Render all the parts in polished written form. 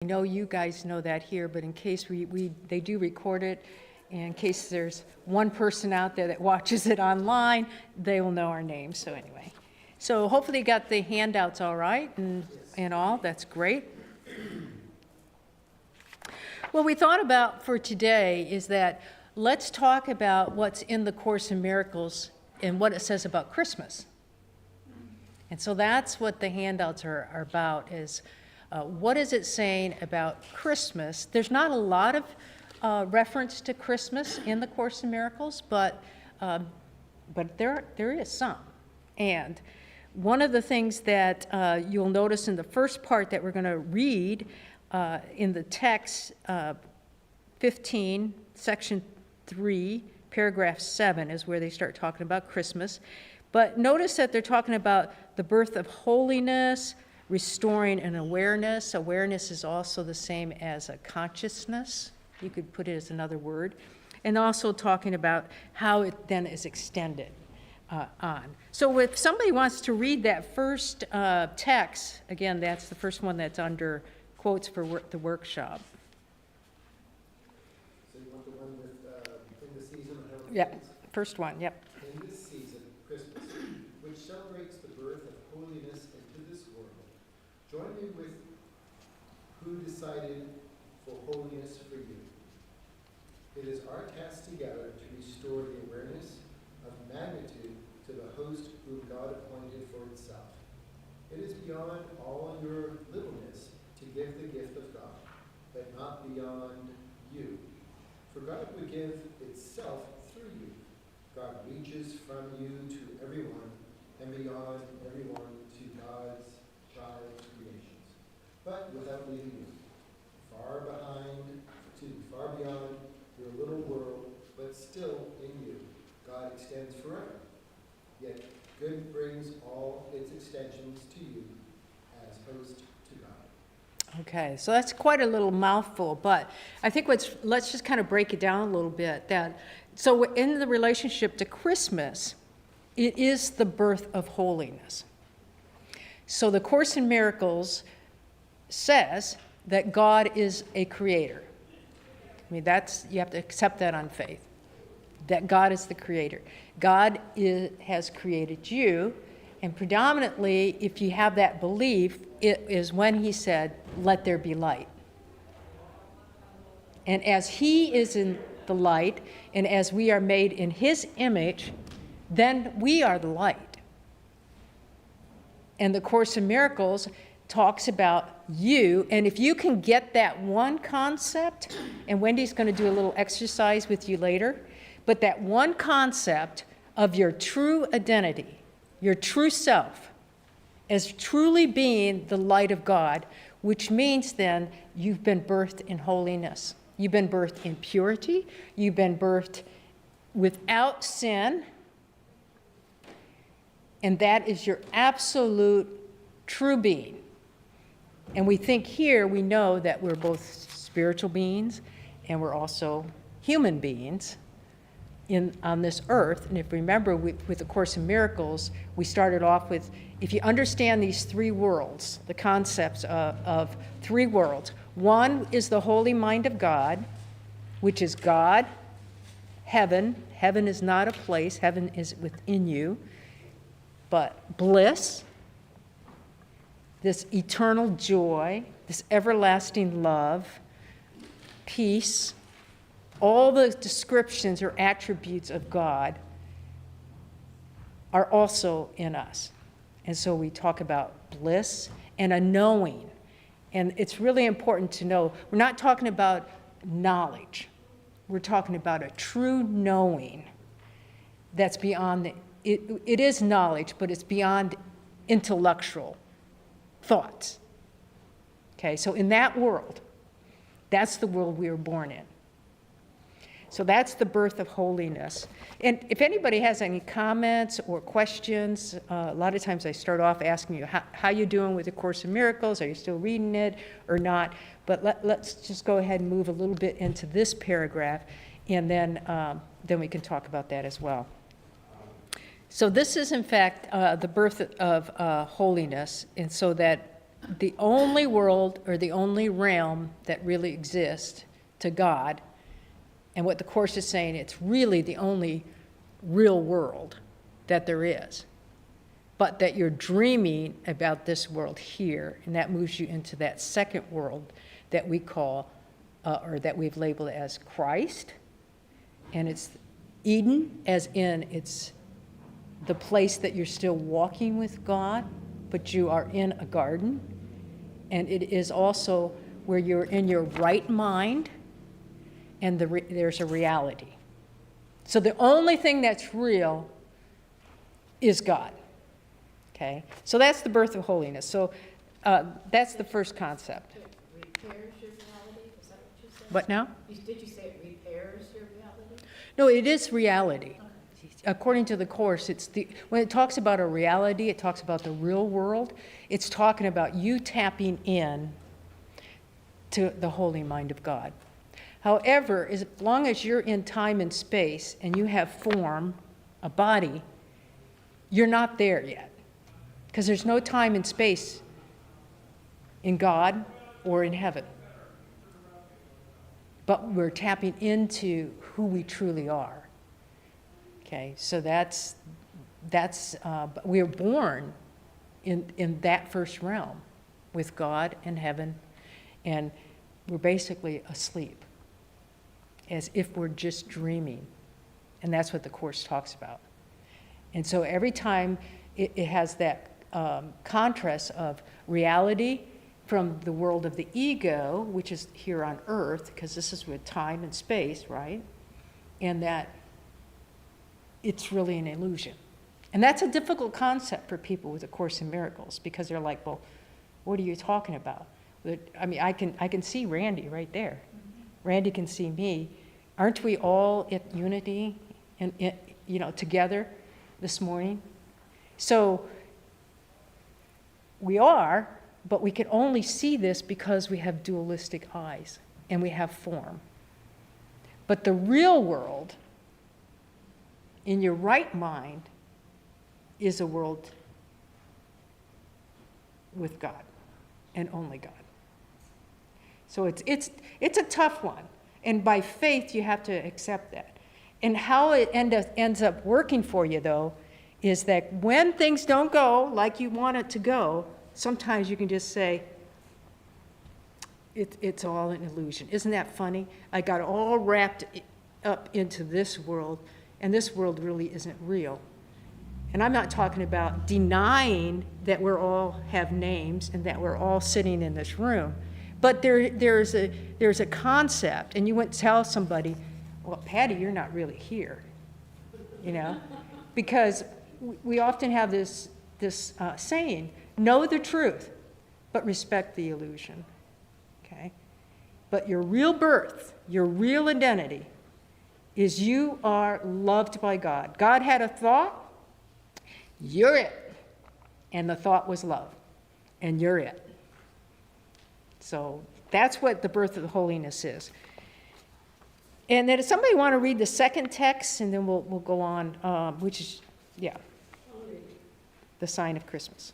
I know you guys know that here, but in case they do record it, and in case there's one person out there that watches it online, they will know our names. So anyway, so hopefully you got the handouts all right and all. That's great. What we thought about for today is that let's talk about what's in the Course in Miracles and what it says about Christmas. And so that's what the handouts are about, is what is it saying about Christmas? There's not a lot of reference to Christmas in the Course in Miracles, but there is some. And one of the things that you'll notice in the first part that we're going to read in the text 15, section 3, paragraph 7 is where they start talking about Christmas. But notice that they're talking about the birth of holiness, restoring an awareness. Awareness is also the same as a consciousness. You could put it as another word. And also talking about how it then is extended on. So if somebody wants to read that first text, again, that's the first one that's under quotes for the workshop. So you want the one with in the season? Yep, first one, yep. In this season, Christmas, which celebrates the birth of holiness into this world, join me with who decided for holiness for you. It is our task together to restore the awareness of magnitude to the host whom God appointed for itself. It is beyond all your littleness to give the gift of God, but not beyond you. For God would give itself through you. God reaches from you to everyone, and beyond everyone to God's child creations, but without leaving you. Far beyond your little world, but still in you. God extends forever. Yet good brings all its extensions to you as host to God. Okay, so that's quite a little mouthful, but I think let's just kind of break it down a little bit. So in the relationship to Christmas, it is the birth of holiness. So the Course in Miracles says that God is a creator. I mean, you have to accept that on faith, that God is the creator. God has created you, and predominantly, if you have that belief, it is when he said, "Let there be light." And as he is in the light, and as we are made in his image, then we are the light. And the Course in Miracles talks about you, and if you can get that one concept, and Wendy's going to do a little exercise with you later, but that one concept of your true identity, your true self, as truly being the light of God, which means then you've been birthed in holiness. You've been birthed in purity. You've been birthed without sin. And that is your absolute true being. And we think here, we know that we're both spiritual beings and we're also human beings on this earth. And if you remember, with the Course in Miracles, we started off with, if you understand these three worlds, the concepts of three worlds. One is the holy mind of God, which is God, heaven. Heaven is not a place, heaven is within you. But bliss, this eternal joy, this everlasting love, peace, all the descriptions or attributes of God are also in us. And so we talk about bliss and a knowing. And it's really important to know, we're not talking about knowledge. We're talking about a true knowing that's beyond it is knowledge, but it's beyond intellectual thoughts. Okay, so in that world, that's the world we were born in. So that's the birth of holiness. And if anybody has any comments or questions, a lot of times I start off asking you, how you doing with the Course in Miracles? Are you still reading it or not? But let's just go ahead and move a little bit into this paragraph, and then we can talk about that as well. So this is, in fact, the birth of holiness, and so that the only world or the only realm that really exists to God. And what the Course is saying, it's really the only real world that there is. But that you're dreaming about this world here, and that moves you into that second world that we call, or that we've labeled as Christ. And it's Eden, as in it's the place that you're still walking with God, but you are in a garden. And it is also where you're in your right mind, and there's a reality. So the only thing that's real is God. Okay? So that's the birth of holiness. So that's the first concept. It repairs your reality? Is that what you said? What now? Did you say it repairs your reality? No, it is reality. Okay. According to the Course, when it talks about a reality, it talks about the real world. It's talking about you tapping in to the holy mind of God. However, as long as you're in time and space and you have form, a body, you're not there yet. Because there's no time and space in God or in heaven. But we're tapping into who we truly are. Okay, so we're born in that first realm with God and heaven, and we're basically asleep, as if we're just dreaming. And that's what the Course talks about. And so every time it has that contrast of reality from the world of the ego, which is here on earth, because this is with time and space, right? And that it's really an illusion. And that's a difficult concept for people with A Course in Miracles, because they're like, well, what are you talking about? I mean, I can see Randy right there. Randy can see me. Aren't we all at unity and together this morning? So we are, but we can only see this because we have dualistic eyes and we have form. But the real world, in your right mind, is a world with God and only God. So it's a tough one. And by faith, you have to accept that. And how it ends up working for you, though, is that when things don't go like you want it to go, sometimes you can just say, it's all an illusion. Isn't that funny? I got all wrapped up into this world, and this world really isn't real. And I'm not talking about denying that we all have names and that we're all sitting in this room. But there's a concept, and you wouldn't tell somebody, well, Patty, you're not really here, because we often have this saying, know the truth, but respect the illusion, okay? But your real birth, your real identity, is you are loved by God. God had a thought, you're it. And the thought was love, and you're it. So that's what the birth of the holiness is. And then if somebody want to read the second text, and then we'll go on, which is, the sign of Christmas.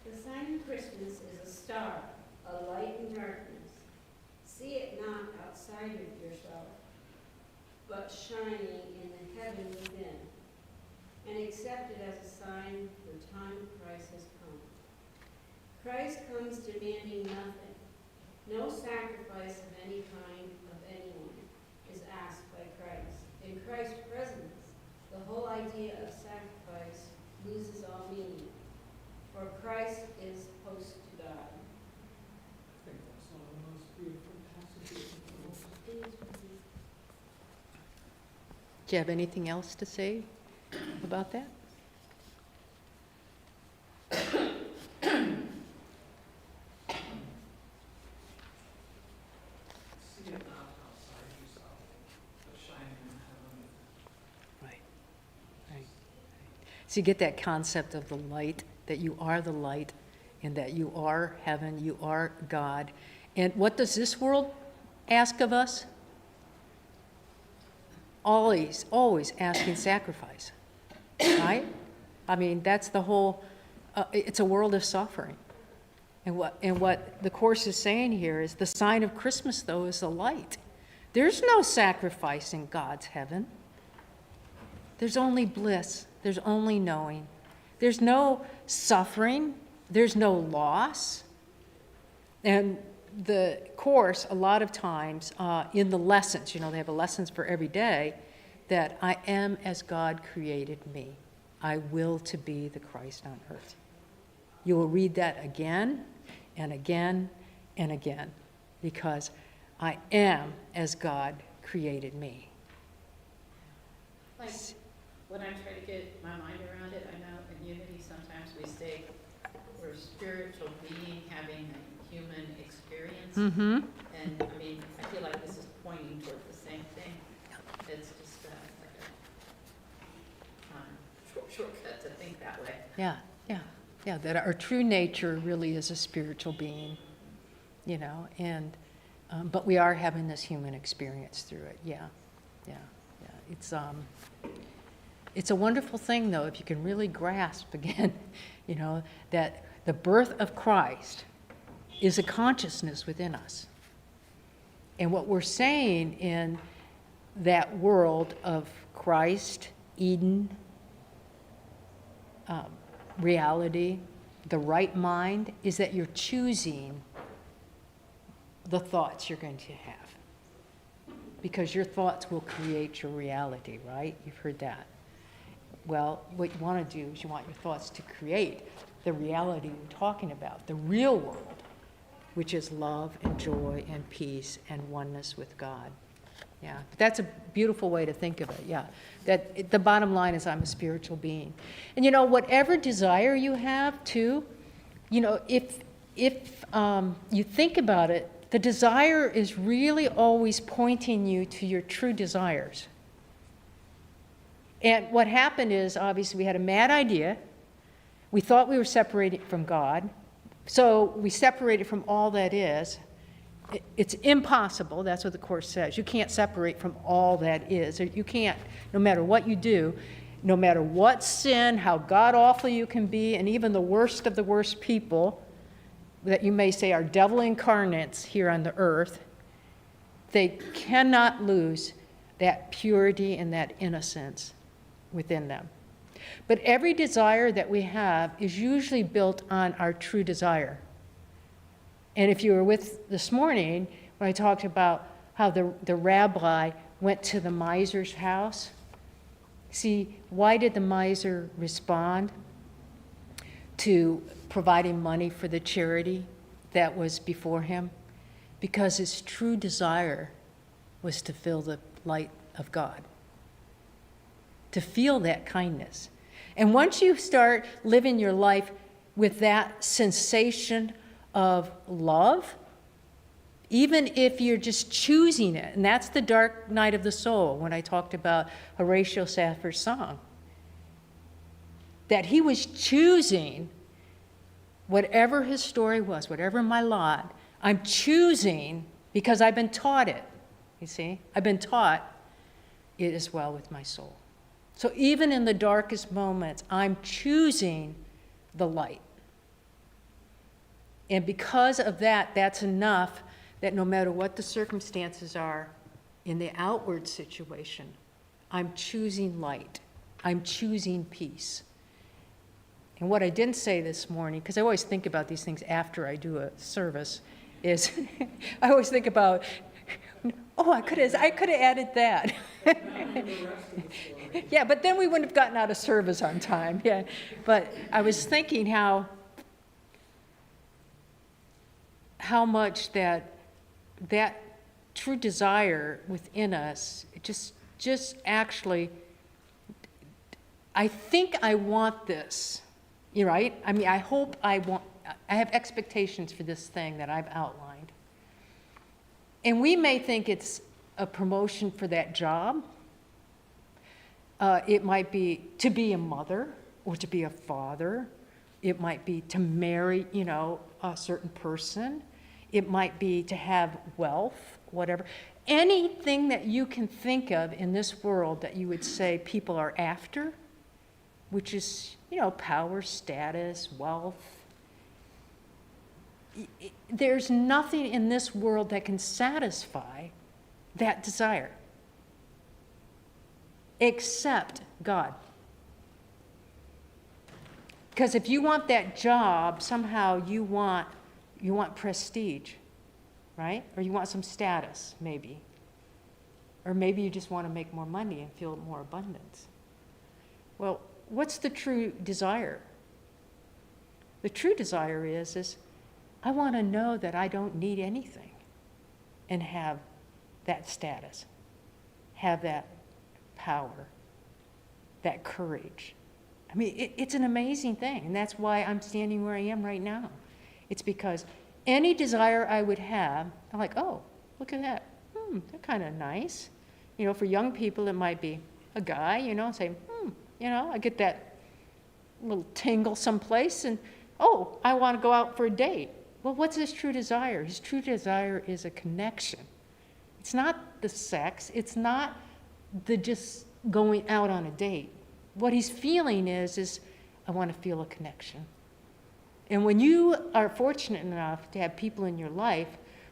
The sign of Christmas is a star, a light in darkness. See it not outside of yourself, but shining in the heaven within, and accept it as a sign the time of Christ has come. Christ comes demanding nothing. No sacrifice of any kind of anyone is asked by Christ. In Christ's presence, the whole idea of sacrifice loses all meaning, for Christ is host to God. I think that's one of the most beautiful passages in the world. Do you have anything else to say about that? See it not outside yourself, but shining in heaven. Right. So you get that concept of the light, that you are the light, and that you are heaven, you are God. And what does this world ask of us? Always asking sacrifice, right? I mean, that's the whole, it's a world of suffering. And what the Course is saying here is the sign of Christmas, though, is the light. There's no sacrifice in God's heaven. There's only bliss. There's only knowing. There's no suffering. There's no loss. And the Course, a lot of times, in the lessons, they have lessons for every day, that I am as God created me. I will to be the Christ on earth. You will read that again and again and again, because I am as God created me. Like, when I'm trying to get my mind around it, I know in Unity sometimes we say we're a spiritual being having a human experience. Mm-hmm. And I mean, I feel like this is pointing toward the same thing. It's just like a shortcut to think that way. Yeah, that our true nature really is a spiritual being, and but we are having this human experience through it. Yeah. It's a wonderful thing, though, if you can really grasp again, that the birth of Christ is a consciousness within us. And what we're saying in that world of Christ, Eden, reality, the right mind, is that you're choosing the thoughts you're going to have. Because your thoughts will create your reality, right? You've heard that. Well, what you want to do is you want your thoughts to create the reality you're talking about, the real world, which is love and joy and peace and oneness with God. Yeah, that's a beautiful way to think of it, yeah. The bottom line is I'm a spiritual being. And whatever desire you have too, if you think about it, the desire is really always pointing you to your true desires. And what happened is, obviously, we had a mad idea. We thought we were separated from God. So we separated from all that is. It's impossible. That's what the Course says. You can't separate from all that is. You can't, no matter what you do, no matter what sin, how god-awful you can be, and even the worst of the worst people that you may say are devil incarnates here on the earth, they cannot lose that purity and that innocence within them. But every desire that we have is usually built on our true desire. And if you were with this morning, when I talked about how the rabbi went to the miser's house, see, why did the miser respond to providing money for the charity that was before him? Because his true desire was to feel the light of God, to feel that kindness. And once you start living your life with that sensation of love, even if you're just choosing it, and that's the dark night of the soul when I talked about Horatio Safford's song, that he was choosing whatever his story was, whatever my lot, I'm choosing because I've been taught it. You see, I've been taught it is well with my soul. So even in the darkest moments, I'm choosing the light. And because of that, that's enough that no matter what the circumstances are in the outward situation, I'm choosing light. I'm choosing peace. And what I didn't say this morning, because I always think about these things after I do a service, is I always think about, oh, I could have added that. Yeah, but then we wouldn't have gotten out of service on time. Yeah, but I was thinking how much that true desire within us just actually, I think I want this. You're right. I mean, I have expectations for this thing that I've outlined. And we may think it's a promotion for that job. It might be to be a mother or to be a father. It might be to marry, a certain person. It might be to have wealth, whatever. Anything that you can think of in this world that you would say people are after, which is, power, status, wealth. there's nothing in this world that can satisfy that desire except God. Because if you want that job, somehow you want prestige, right? Or you want some status, maybe. Or maybe you just want to make more money and feel more abundance. Well, what's the true desire? The true desire is I want to know that I don't need anything and have that status, have that power, that courage. I mean, it's an amazing thing, and that's why I'm standing where I am right now. It's because any desire I would have, I'm like, oh, look at that. They're kind of nice. You know, for young people, it might be a guy, you know, say, I get that little tingle someplace, and, oh, I want to go out for a date. Well, what's his true desire? His true desire is a connection. It's not the sex. It's not the just going out on a date. What he's feeling is I want to feel a connection. And when you are fortunate enough to have people in your life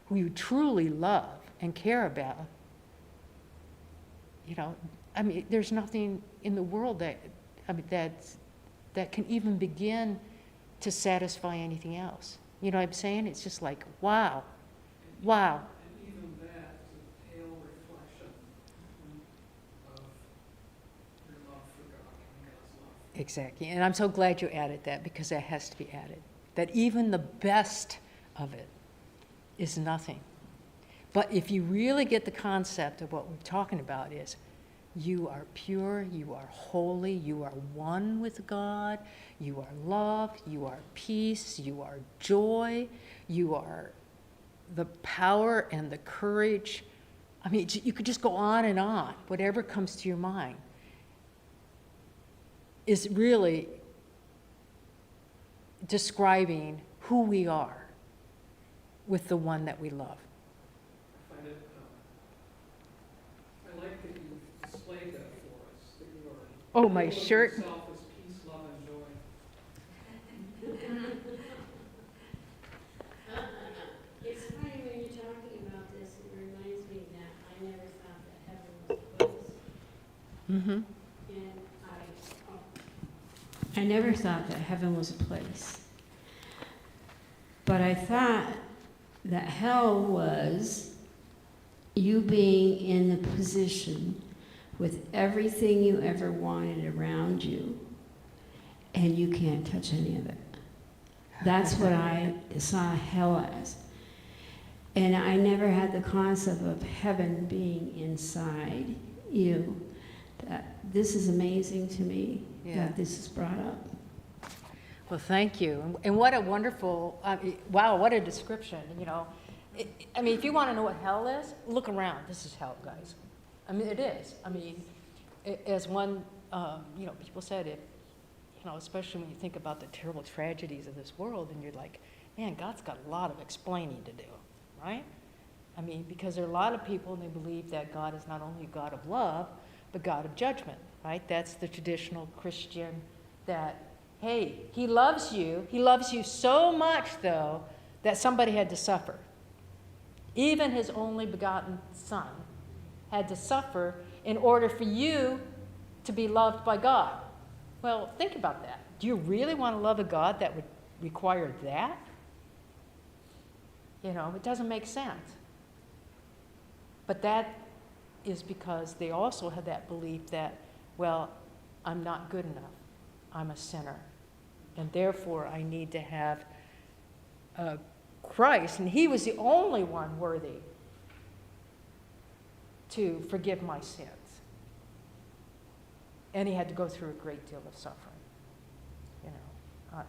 who you truly love and care about, there's nothing in the world that can even begin to satisfy anything else. You know what I'm saying? It's just like, wow. And even that is a pale reflection of your love for God and God's love. Exactly. And I'm so glad you added that, because that has to be added. That even the best of it is nothing. But if you really get the concept of what we're talking about is, you are pure, you are holy, you are one with God, you are love, you are peace, you are joy, you are the power and the courage. I mean, you could just go on and on. Whatever comes to your mind is really describing who we are with the one that we love. I find it, I like that you displayed that for us, that you are. Oh, my full of shirt. yourself as peace, love, and joy. It's funny when you're talking about this, it reminds me that I never thought that heaven was a place. Mm-hmm. And I never thought that heaven was a place. But I thought that hell was you being in the position with everything you ever wanted around you, and you can't touch any of it. That's what I saw hell as. And I never had the concept of heaven being inside you. This is amazing to me that this is brought up. Well, thank you. And what a wonderful, wow, what a description, you know. If you want to know what hell is, look around. This is hell, guys. I mean, it is. I mean, as one, people said, especially when you think about the terrible tragedies of this world, and you're like, man, God's got a lot of explaining to do, right? I mean, because there are a lot of people, and they believe that God is not only a God of love, but God of judgment, right? That's the traditional Christian that, hey, he loves you. He loves you so much, though, that somebody had to suffer. Even his only begotten son had to suffer in order for you to be loved by God. Well, think about that. Do you really want to love a God that would require that? It doesn't make sense. But that is because they also have that belief that, well, I'm not good enough. I'm a sinner. And therefore, I need to have Christ, and he was the only one worthy to forgive my sins. And he had to go through a great deal of suffering,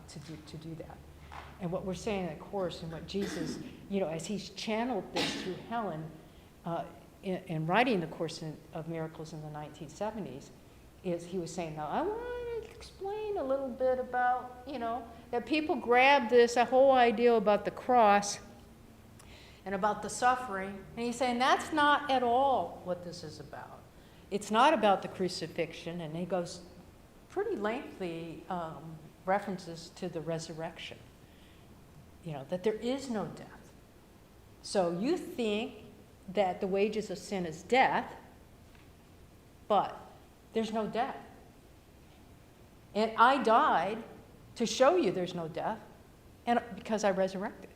to do that. And what we're saying in the Course, and what Jesus, as he's channeled this through Helen, in writing the Course of Miracles in the 1970s, is he was saying, now I want to explain a little bit about, that people grab that whole idea about the cross and about the suffering, and he's saying that's not at all what this is about. It's not about the crucifixion, and he goes pretty lengthy references to the resurrection. that there is no death. So you think that the wages of sin is death, but there's no death. And I died to show you there's no death, and because I resurrected.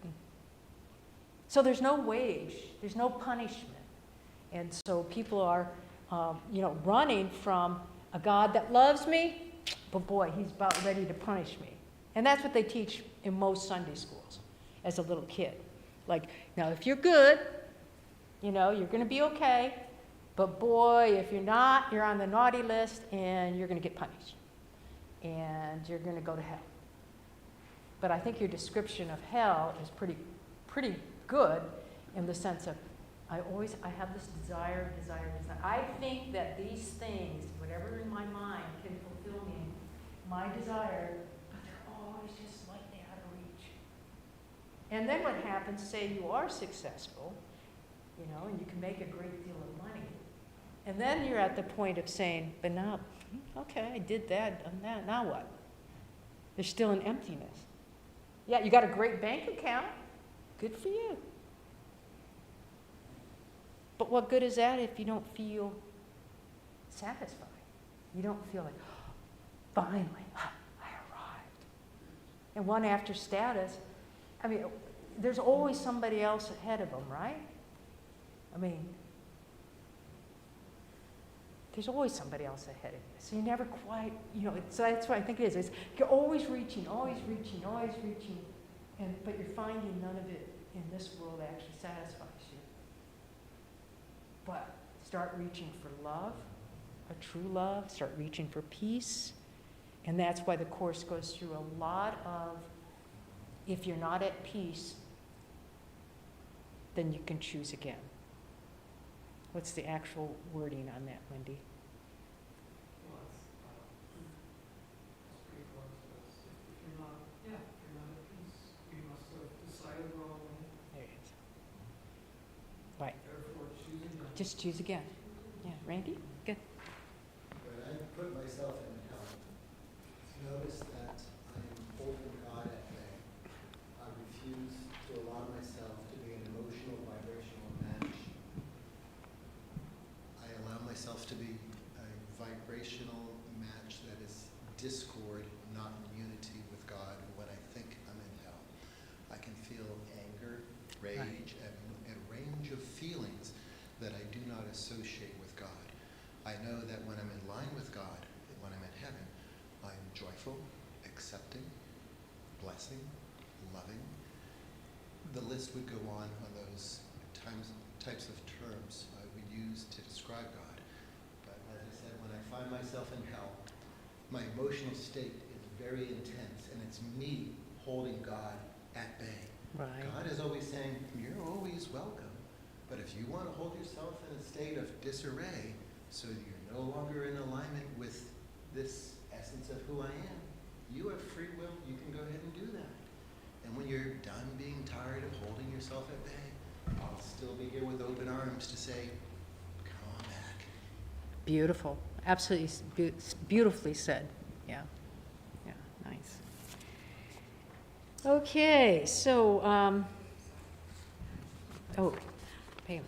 So there's no wage, there's no punishment. And so people are, running from a God that loves me, but boy, he's about ready to punish me. And that's what they teach in most Sunday schools as a little kid. Like, now if you're good, you're going to be okay, but boy, if you're not, you're on the naughty list and you're going to get punished. And you're going to go to hell. But I think your description of hell is pretty good in the sense of, I have this desire. I think that these things, whatever in my mind can fulfill me, my desire, but they're always just slightly out of reach. And then what happens, say you are successful, and you can make a great deal of money. And then you're at the point of saying, but now, okay, I did that, done that, now what? There's still an emptiness. Yeah, you got a great bank account. Good for you. But what good is that if you don't feel satisfied? You don't feel like, finally, I arrived. And one after status, there's always somebody else ahead of them, right? There's always somebody else ahead of you. So you never quite, so that's what I think it is. You're always reaching, but you're finding none of it in this world that actually satisfies you. But start reaching for love, a true love, start reaching for peace. And that's why the Course goes through a lot of, if you're not at peace, then you can choose again. What's the actual wording on that, Wendy? Well, it's pretty close to this. If you're not at peace, you must have decided wrongly. There it is. Right. Therefore, choose again. Just choose again. Yeah, Randy? Good. When I put myself in hell, notice that I am holding God at bay. I refuse to allow myself to be an emotional, vibrational match. I allow myself to be a vibrational match that is discord, not in unity with God when I think I'm in hell. I can feel anger, rage, and a range of feelings that I do not associate with God. I know that when I'm in line with God, when I'm in heaven, I'm joyful, accepting, blessing, loving. The list would go on those types of terms I would use to describe God. But as I said, when I find myself in hell, my emotional state is very intense, and it's me holding God at bay. Right. God is always saying, you're always welcome. But if you want to hold yourself in a state of disarray, so that you're no longer in alignment with this essence of who I am, you have free will, you can go ahead and do that. And when you're done being tired of holding yourself at bay, I'll still be here with open arms to say, come on back. Beautiful. Absolutely beautifully said. Yeah. Yeah, nice. Okay, so, Pam.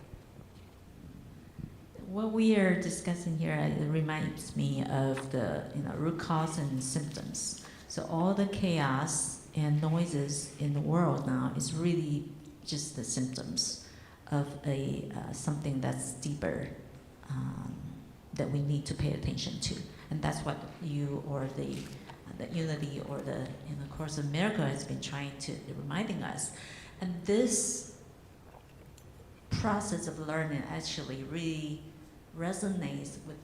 What we are discussing here it reminds me of the root cause and symptoms. So all the chaos and noises in the world now is really just the symptoms of something that's deeper that we need to pay attention to, and that's what you or the Unity or the Course of Miracle has been trying to reminding us, and this process of learning actually really resonates with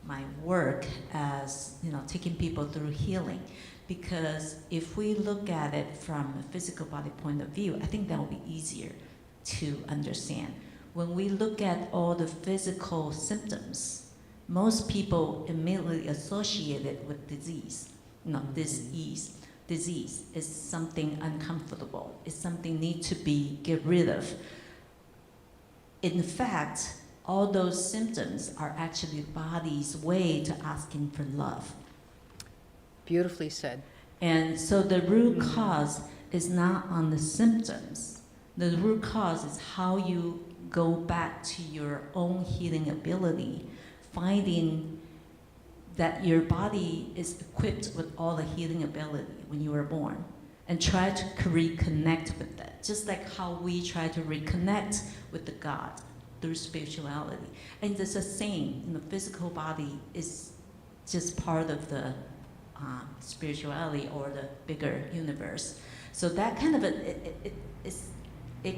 my work as taking people through healing, because if we look at it from a physical body point of view, I think that will be easier to understand. When we look at all the physical symptoms, most people immediately associate it with disease. Disease is something uncomfortable. It's something need to be get rid of. In fact, all those symptoms are actually the body's way to asking for love. Beautifully said. And so the root cause is not on the symptoms. The root cause is how you go back to your own healing ability, finding that your body is equipped with all the healing ability when you were born, and try to reconnect with that, just like how we try to reconnect with the God through spirituality. And it's the same, the physical body is just part of the spirituality or the bigger universe. So that kind of it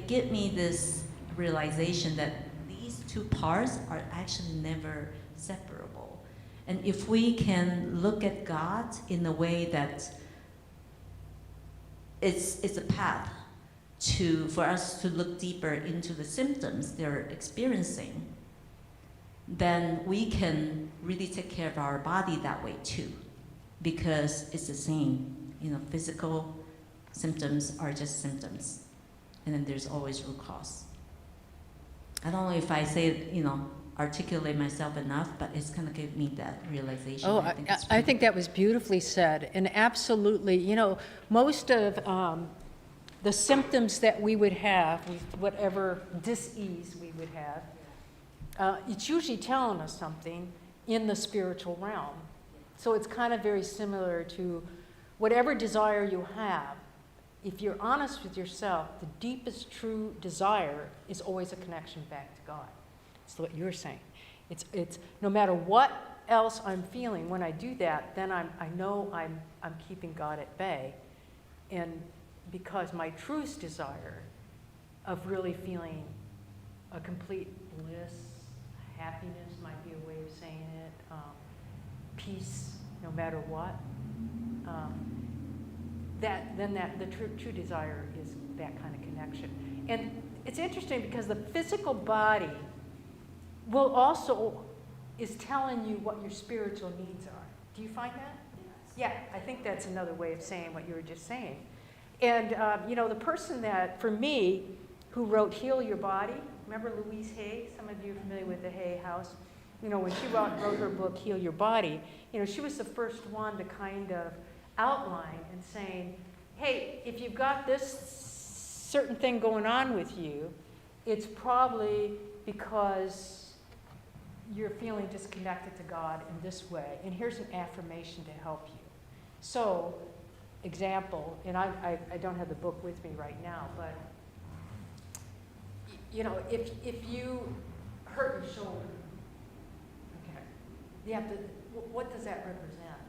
gave me this realization that these two parts are actually never separable. And if we can look at God in a way that it's a path for us to look deeper into the symptoms they're experiencing, then we can really take care of our body that way too, because it's the same. Physical symptoms are just symptoms, and then there's always root cause. I don't know if I say, articulate myself enough, but it's going to give me that realization. Oh, I think that was beautifully said. And absolutely, most of the symptoms that we would have, with whatever dis-ease we would have, it's usually telling us something in the spiritual realm. So it's kind of very similar to whatever desire you have. If you're honest with yourself, the deepest true desire is always a connection back to God. It's what you're saying. It's no matter what else I'm feeling, when I do that, then I know I'm keeping God at bay. And because my truest desire of really feeling a complete bliss, happiness might be a way of saying it, peace, no matter what, the true desire is that kind of connection. And it's interesting because the physical body is telling you what your spiritual needs are. Do you find that? Yes. Yeah, I think that's another way of saying what you were just saying. And, the person that, for me, who wrote Heal Your Body, remember Louise Hay? Some of you are familiar with the Hay House. When she wrote her book, Heal Your Body, she was the first one to kind of outline and saying, hey, if you've got this certain thing going on with you, it's probably because you're feeling disconnected to God in this way. And here's an affirmation to help you. So, example, and I don't have the book with me right now, but, if you hurt your shoulder, okay, you have to, what does that represent?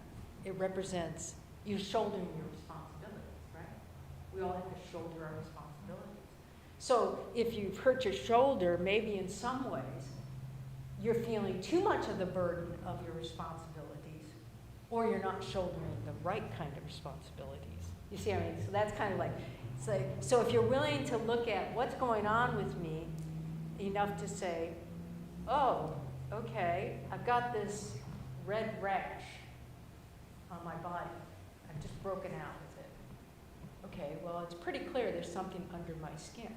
It represents you shouldering your responsibilities, right? We all have to shoulder our responsibilities. So if you've hurt your shoulder, maybe in some ways, you're feeling too much of the burden of your responsibilities, or you're not shouldering the right kind of responsibilities. You see what I mean? So that's kind of like, so if you're willing to look at what's going on with me, enough to say, oh, okay, I've got this red rash on my body. I've just broken out with it. Okay, well, it's pretty clear there's something under my skin,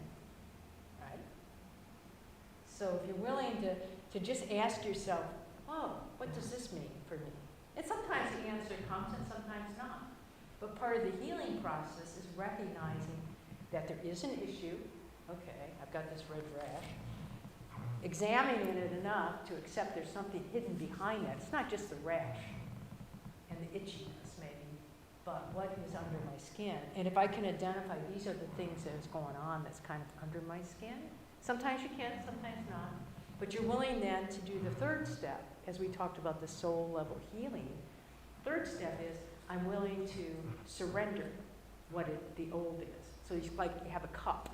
right? So if you're willing to just ask yourself, oh, what does this mean for me? And sometimes the answer comes and sometimes not. But part of the healing process is recognizing that there is an issue. Okay, I've got this red rash. Examining it enough to accept there's something hidden behind that. It's not just the rash and the itchiness maybe, but what is under my skin. And if I can identify these are the things that is going on that's kind of under my skin, sometimes you can, sometimes not. But you're willing then to do the third step, as we talked about the soul level healing. Third step is I'm willing to surrender what the old is. So it's like you have a cup,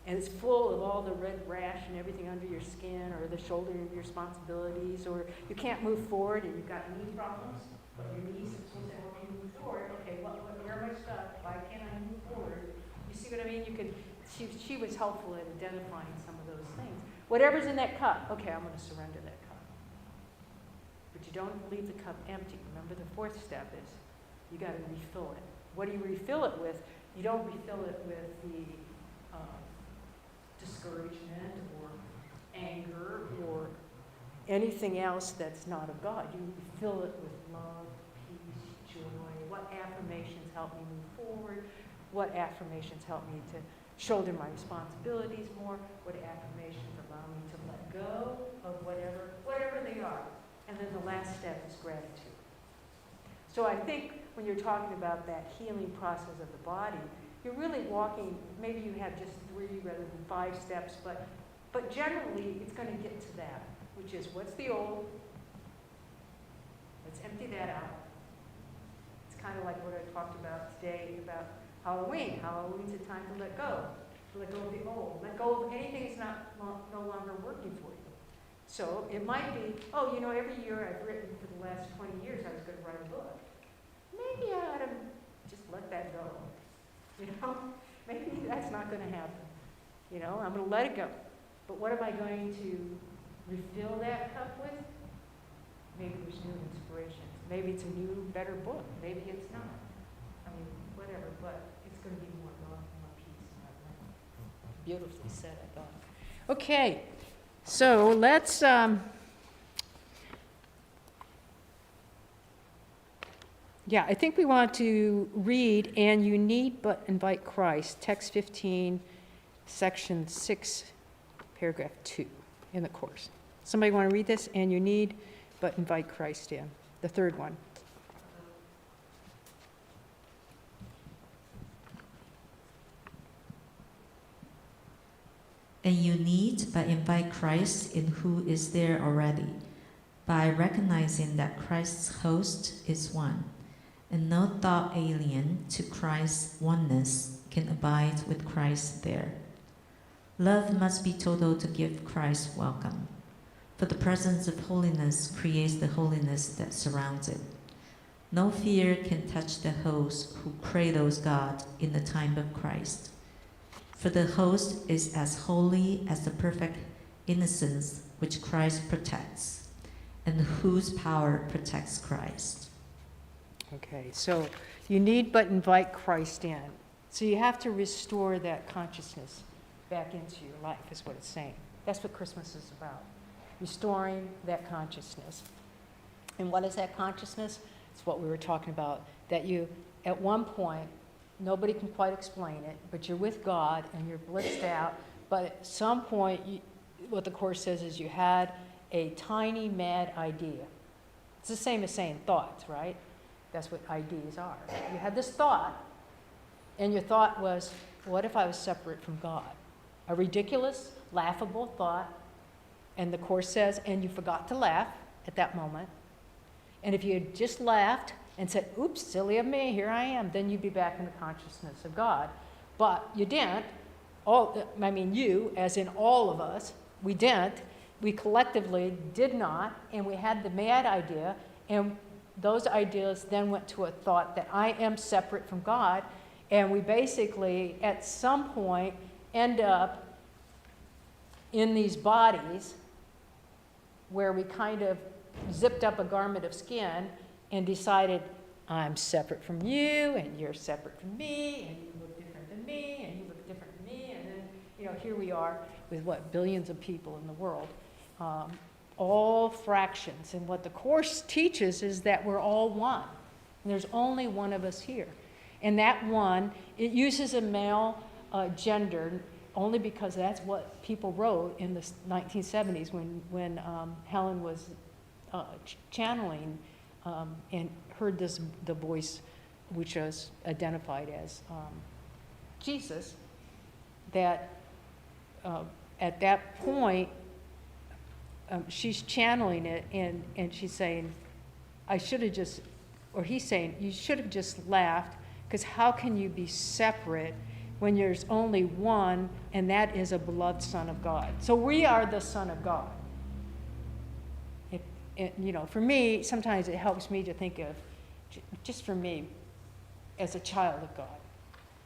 and it's full of all the red rash and everything under your skin, or the shouldering of your responsibilities, or you can't move forward and you've got knee problems, but your knees are supposed to help you move forward. Okay, where am I stuck? Why can't I move forward? You see what I mean? She was helpful in identifying some of those things. Whatever's in that cup, okay, I'm going to surrender that cup. But you don't leave the cup empty. Remember, the fourth step is you got to refill it. What do you refill it with? You don't refill it with the discouragement or anger or anything else that's not of God. You refill it with love, peace, joy. What affirmations help me move forward? what affirmations help me to shoulder my responsibilities more, what affirmations allow me to let go of whatever they are. And then the last step is gratitude. So I think when you're talking about that healing process of the body, you're really walking, maybe you have just 3 rather than 5 steps, but generally it's going to get to that, which is what's the old? Let's empty that out. It's kind of like what I talked about today about Halloween. Halloween's a time to let go. To let go of the old. Let go of anything that's no longer working for you. So it might be, every year I've written for the last 20 years I was going to write a book. Maybe I ought to just let that go. Maybe that's not going to happen. I'm going to let it go. But what am I going to refill that cup with? Maybe there's new inspirations. Maybe it's a new, better book. Maybe it's not. Whatever, but it's going to be more love, more peace, more light. Beautifully said, I thought. Okay, so let's, I think we want to read, and you need but invite Christ, text 15, section 6, paragraph 2 in the course. Somebody want to read this? And you need but invite Christ in, the third one. And you need but invite Christ in who is there already, by recognizing that Christ's host is one, and no thought alien to Christ's oneness can abide with Christ there. Love must be total to give Christ welcome, for the presence of holiness creates the holiness that surrounds it. No fear can touch the host who cradles God in the time of Christ. For the host is as holy as the perfect innocence which Christ protects, and whose power protects Christ. Okay, so you need but invite Christ in. So you have to restore that consciousness back into your life, is what it's saying. That's what Christmas is about, restoring that consciousness. And what is that consciousness? It's what we were talking about, that you, at one point, nobody can quite explain it, but you're with God and you're blitzed out. But at some point, what the Course says is you had a tiny mad idea. It's the same as saying thoughts, right? That's what ideas are. You had this thought, and your thought was, what if I was separate from God? A ridiculous, laughable thought. And the Course says, and you forgot to laugh at that moment. And if you had just laughed and said, oops, silly of me, here I am, then you'd be back in the consciousness of God. But you didn't. You, as in all of us, we didn't. We collectively did not, and we had the mad idea, and those ideas then went to a thought that I am separate from God, and we basically, at some point, end up in these bodies where we kind of zipped up a garment of skin and decided, I'm separate from you, and you're separate from me, and you look different than me, and you look different than me, and then, here we are with, billions of people in the world, all fractions. And what the Course teaches is that we're all one, and there's only one of us here. And that one, it uses a male gender only because that's what people wrote in the 1970s when Helen was channeling and heard the voice, which was identified as Jesus, that at that point, she's channeling it, and she's saying, he's saying, you should have just laughed, because how can you be separate when there's only one, and that is a beloved Son of God? So we are the Son of God. For me, sometimes it helps me to think of, just for me, as a child of God.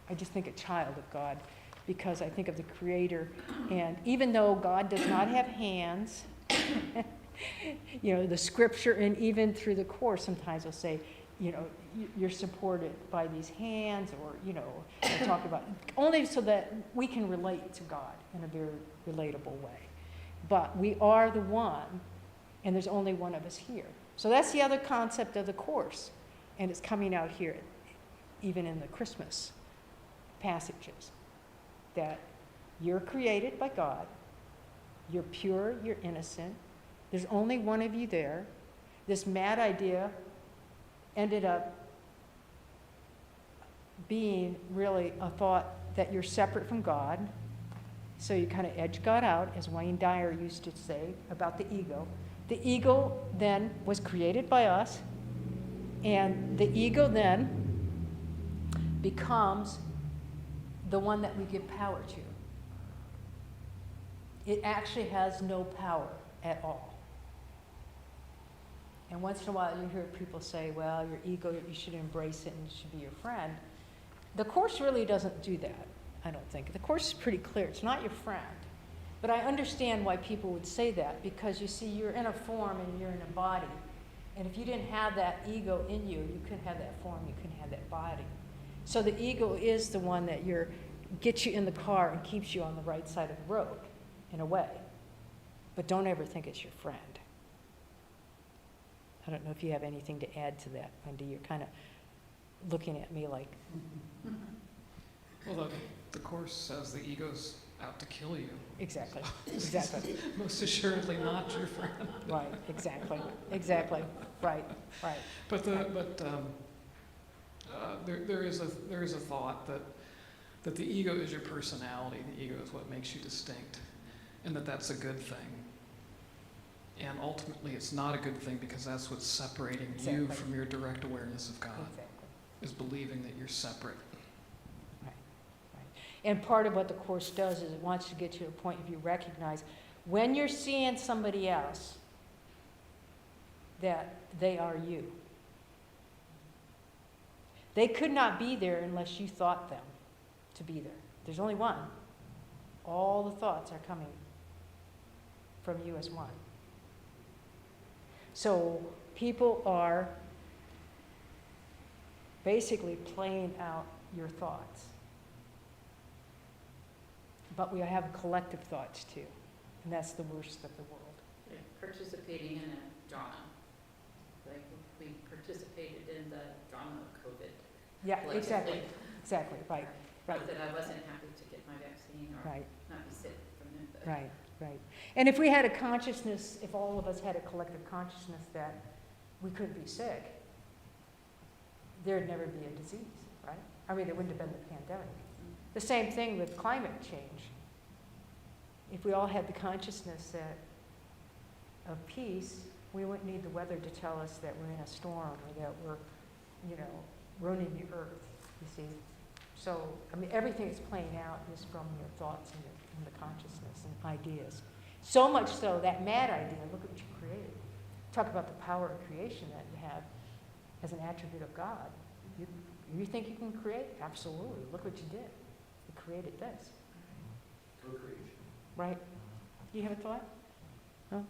I just think a child of God because I think of the Creator. And even though God does not have hands, the Scripture, and even through the Course, sometimes I'll say, you're supported by these hands, or, I talk about, only so that we can relate to God in a very relatable way. But we are the one, and there's only one of us here. So that's the other concept of the Course, and it's coming out here, even in the Christmas passages that you're created by God, you're pure, you're innocent, there's only one of you there. This mad idea ended up being really a thought that you're separate from God. So you kind of edge God out, as Wayne Dyer used to say about the ego. The ego then was created by us, and the ego then becomes the one that we give power to. It actually has no power at all. And once in a while you hear people say, well, your ego, you should embrace it and it should be your friend. The Course really doesn't do that, I don't think. The Course is pretty clear. It's not your friend. But I understand why people would say that, because you see, you're in a form and you're in a body. And if you didn't have that ego in you, you couldn't have that form, you couldn't have that body. So the ego is the one that gets you in the car and keeps you on the right side of the road, in a way. But don't ever think it's your friend. I don't know if you have anything to add to that, Wendy. You're kind of looking at me like... Well, the Course says the ego's out to kill you. Exactly, exactly. Most assuredly not your friend. Right, exactly, exactly, right. But there is a thought that the ego is your personality. The ego is what makes you distinct, and that's a good thing. And ultimately, it's not a good thing, because that's what's separating you Exactly. from your direct awareness of God. Exactly. Is believing that you're separate. Right. And part of what the Course does is it wants to get you to a point of you recognize when you're seeing somebody else that they are you. They could not be there unless you thought them to be there. There's only one. All the thoughts are coming from you as one. So people are basically playing out your thoughts. But we have collective thoughts too, and that's the worst of the world. Yeah, participating in a drama. Like, we participated in the drama of COVID. Yeah, collectively. exactly, right, right, Not that I wasn't happy to get my vaccine or right, not be sick from it, but. right. And if we had a consciousness, if all of us had a collective consciousness that we couldn't be sick, there'd never be a disease, right? I mean, there wouldn't have been the pandemic. The same thing with climate change. If we all had the consciousness of peace, we wouldn't need the weather to tell us that we're in a storm or that we're, ruining the earth, you see. So, I mean, everything that's playing out is from your thoughts and the consciousness and ideas. So much so, that mad idea, look at what you created. Talk about the power of creation that you have as an attribute of God. You think you can create? Absolutely. Look what you did. You created this. Co-creation. Right? You have a thought? No?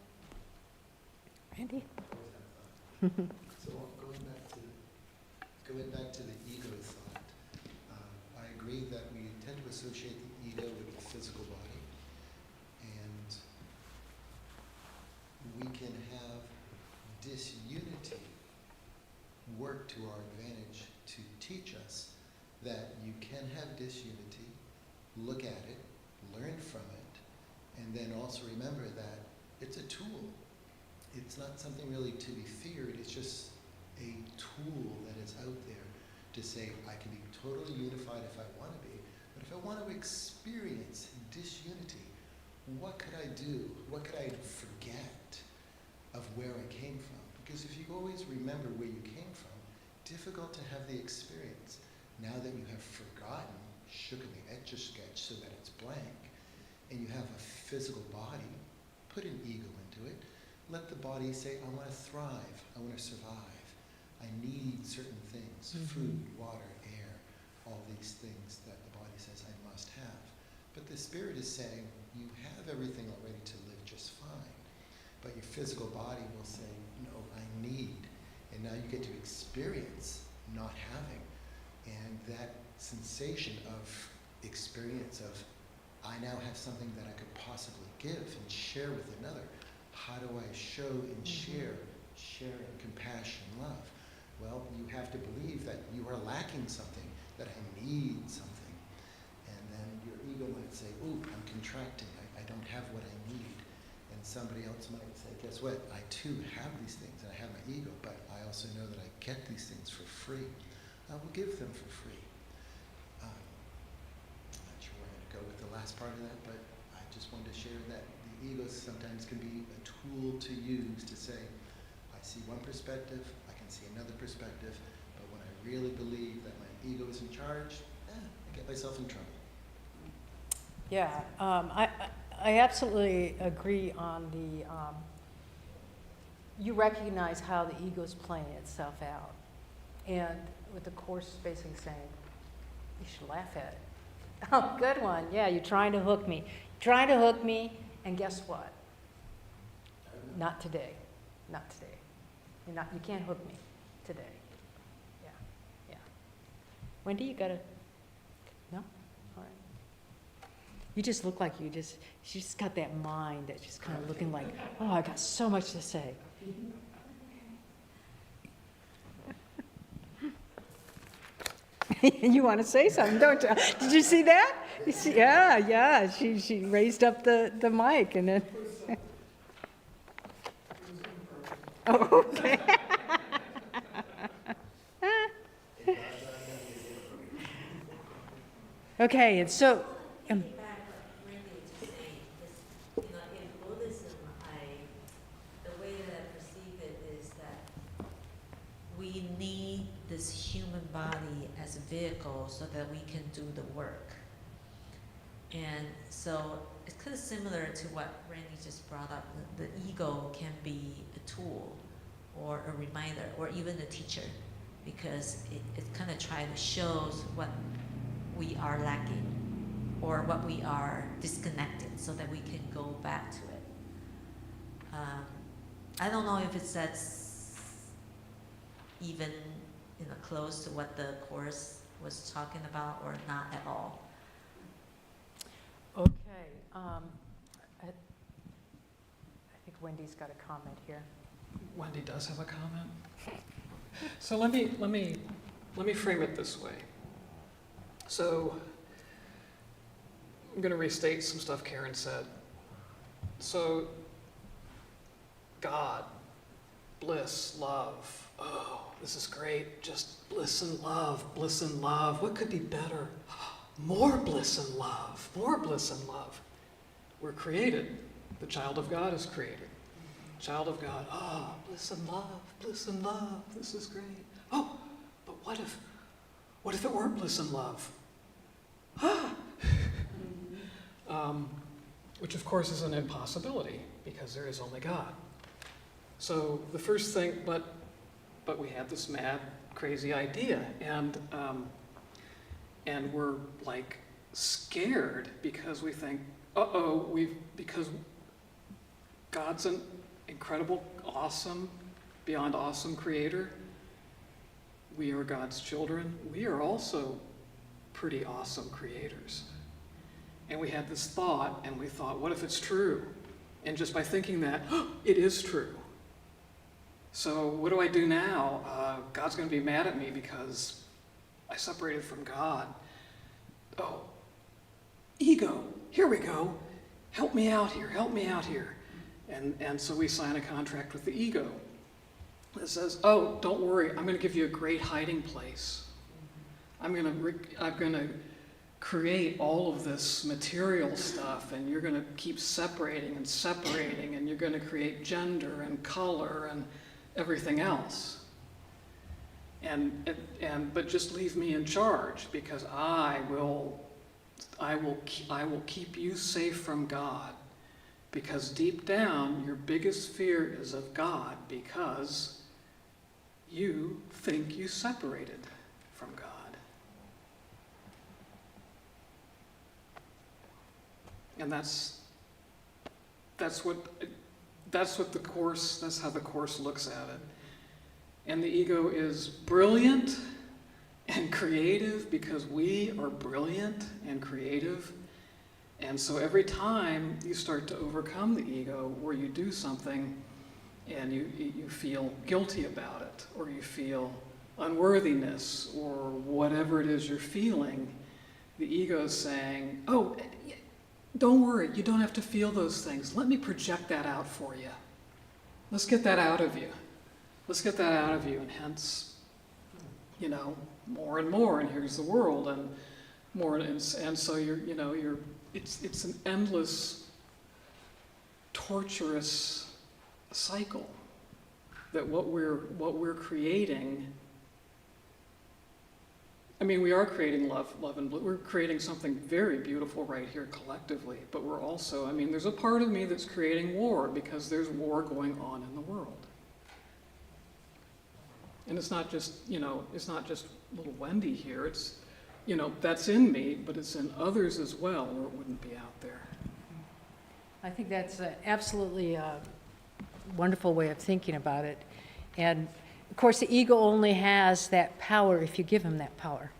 Randy? So going back to the ego thought, I agree that we tend to associate the ego with the physical body, and we can have disunity work to our advantage to teach us that you can have disunity, look at it, learn from it, and then also remember that it's a tool. It's not something really to be feared, it's just a tool that is out there to say, I can be totally unified if I want to be, but if I want to experience disunity, what could I do? What could I forget of where I came from? Because if you always remember where you came from, difficult to have the experience. Now that you have forgotten, shook in the Etch-a-Sketch so that it's blank, and you have a physical body, put an ego into it, let the body say, I want to thrive, I want to survive, I need certain things, food, water, air, all these things that the body says I must have. But the spirit is saying, you have everything already to live just fine. But your physical body will say, no, I need. And now you get to experience not having. And that sensation of experience of, I now have something that I could possibly give and share with another. How do I show and share sharing, compassion, love? Well, you have to believe that you are lacking something, that I need something. And your ego might say, ooh, I'm contracting, I don't have what I need. And somebody else might say, guess what, I too have these things, and I have my ego, but I also know that I get these things for free. I will give them for free. I'm not sure where I'm going to go with the last part of that, but I just wanted to share that the ego sometimes can be a tool to use to say, I see one perspective, I can see another perspective, but when I really believe that my ego is in charge, I get myself in trouble. Yeah, I absolutely agree on the, you recognize how the ego's playing itself out. And what the Course is basically saying, you should laugh at it. Oh, good one. Yeah, you're trying to hook me. Trying to hook me, and guess what? Not today. Not today. You can't hook me today. Yeah, yeah. Wendy, you gotta, no? All right. You just look like she just got that mind that's just kind of looking like, oh, I got so much to say. You want to say something, don't you? Did you see that? You see, yeah. She raised up the mic and then. Oh, okay. Okay, and so. Piggyback what Randy was just saying, is, in Buddhism, the way that I perceive it is that we need this human body as a vehicle so that we can do the work. And so it's kind of similar to what Randy just brought up. The ego can be a tool or a reminder or even a teacher, because it kind of tries to show what we are lacking or what we are disconnected so that we can go back to it. I don't know if that's even close to what the Course was talking about or not at all. Okay. I think Wendy's got a comment here. Wendy does have a comment. So let me frame it this way. So I'm going to restate some stuff Karen said. So God, bliss, love. Oh, this is great. Just bliss and love, bliss and love. What could be better? More bliss and love, more bliss and love. We're created. The child of God is created. Child of God, oh, bliss and love, this is great. Oh, but what if it weren't bliss and love? Which of course is an impossibility because there is only God. So the first thing, but we had this mad, crazy idea, and we're like scared because we think, because God's an incredible, awesome, beyond awesome creator. We are God's children. We are also pretty awesome creators. And we had this thought, and we thought, what if it's true? And just by thinking that, it is true. So what do I do now? God's going to be mad at me because I separated from God. Oh, ego, here we go. Help me out here, help me out here. And so we sign a contract with the ego that says, oh, don't worry, I'm going to give you a great hiding place. I'm going to create all of this material stuff, and you're going to keep separating, and you're going to create gender and color and everything else. But just leave me in charge, because I will keep you safe from God. Because deep down, your biggest fear is of God, because you think you separated from God. And that's what the Course, that's how the Course looks at it. And the ego is brilliant and creative because we are brilliant and creative. And so every time you start to overcome the ego, where you do something and you feel guilty about it, or you feel unworthiness, or whatever it is you're feeling, The ego is saying, oh, don't worry, you don't have to feel those things. Let me project that out for you. Let's get that out of you. Let's get that out of you, and hence, more and more, and here's the world, and more, and so it's an endless, torturous cycle. That what we're creating. I mean, we are creating love and we're creating something very beautiful right here collectively. But we're also, there's a part of me that's creating war because there's war going on in the world. And it's not just little Wendy here. It's, that's in me, but it's in others as well, or it wouldn't be out there. I think that's absolutely a wonderful way of thinking about it. And of course, the ego only has that power if you give him that power.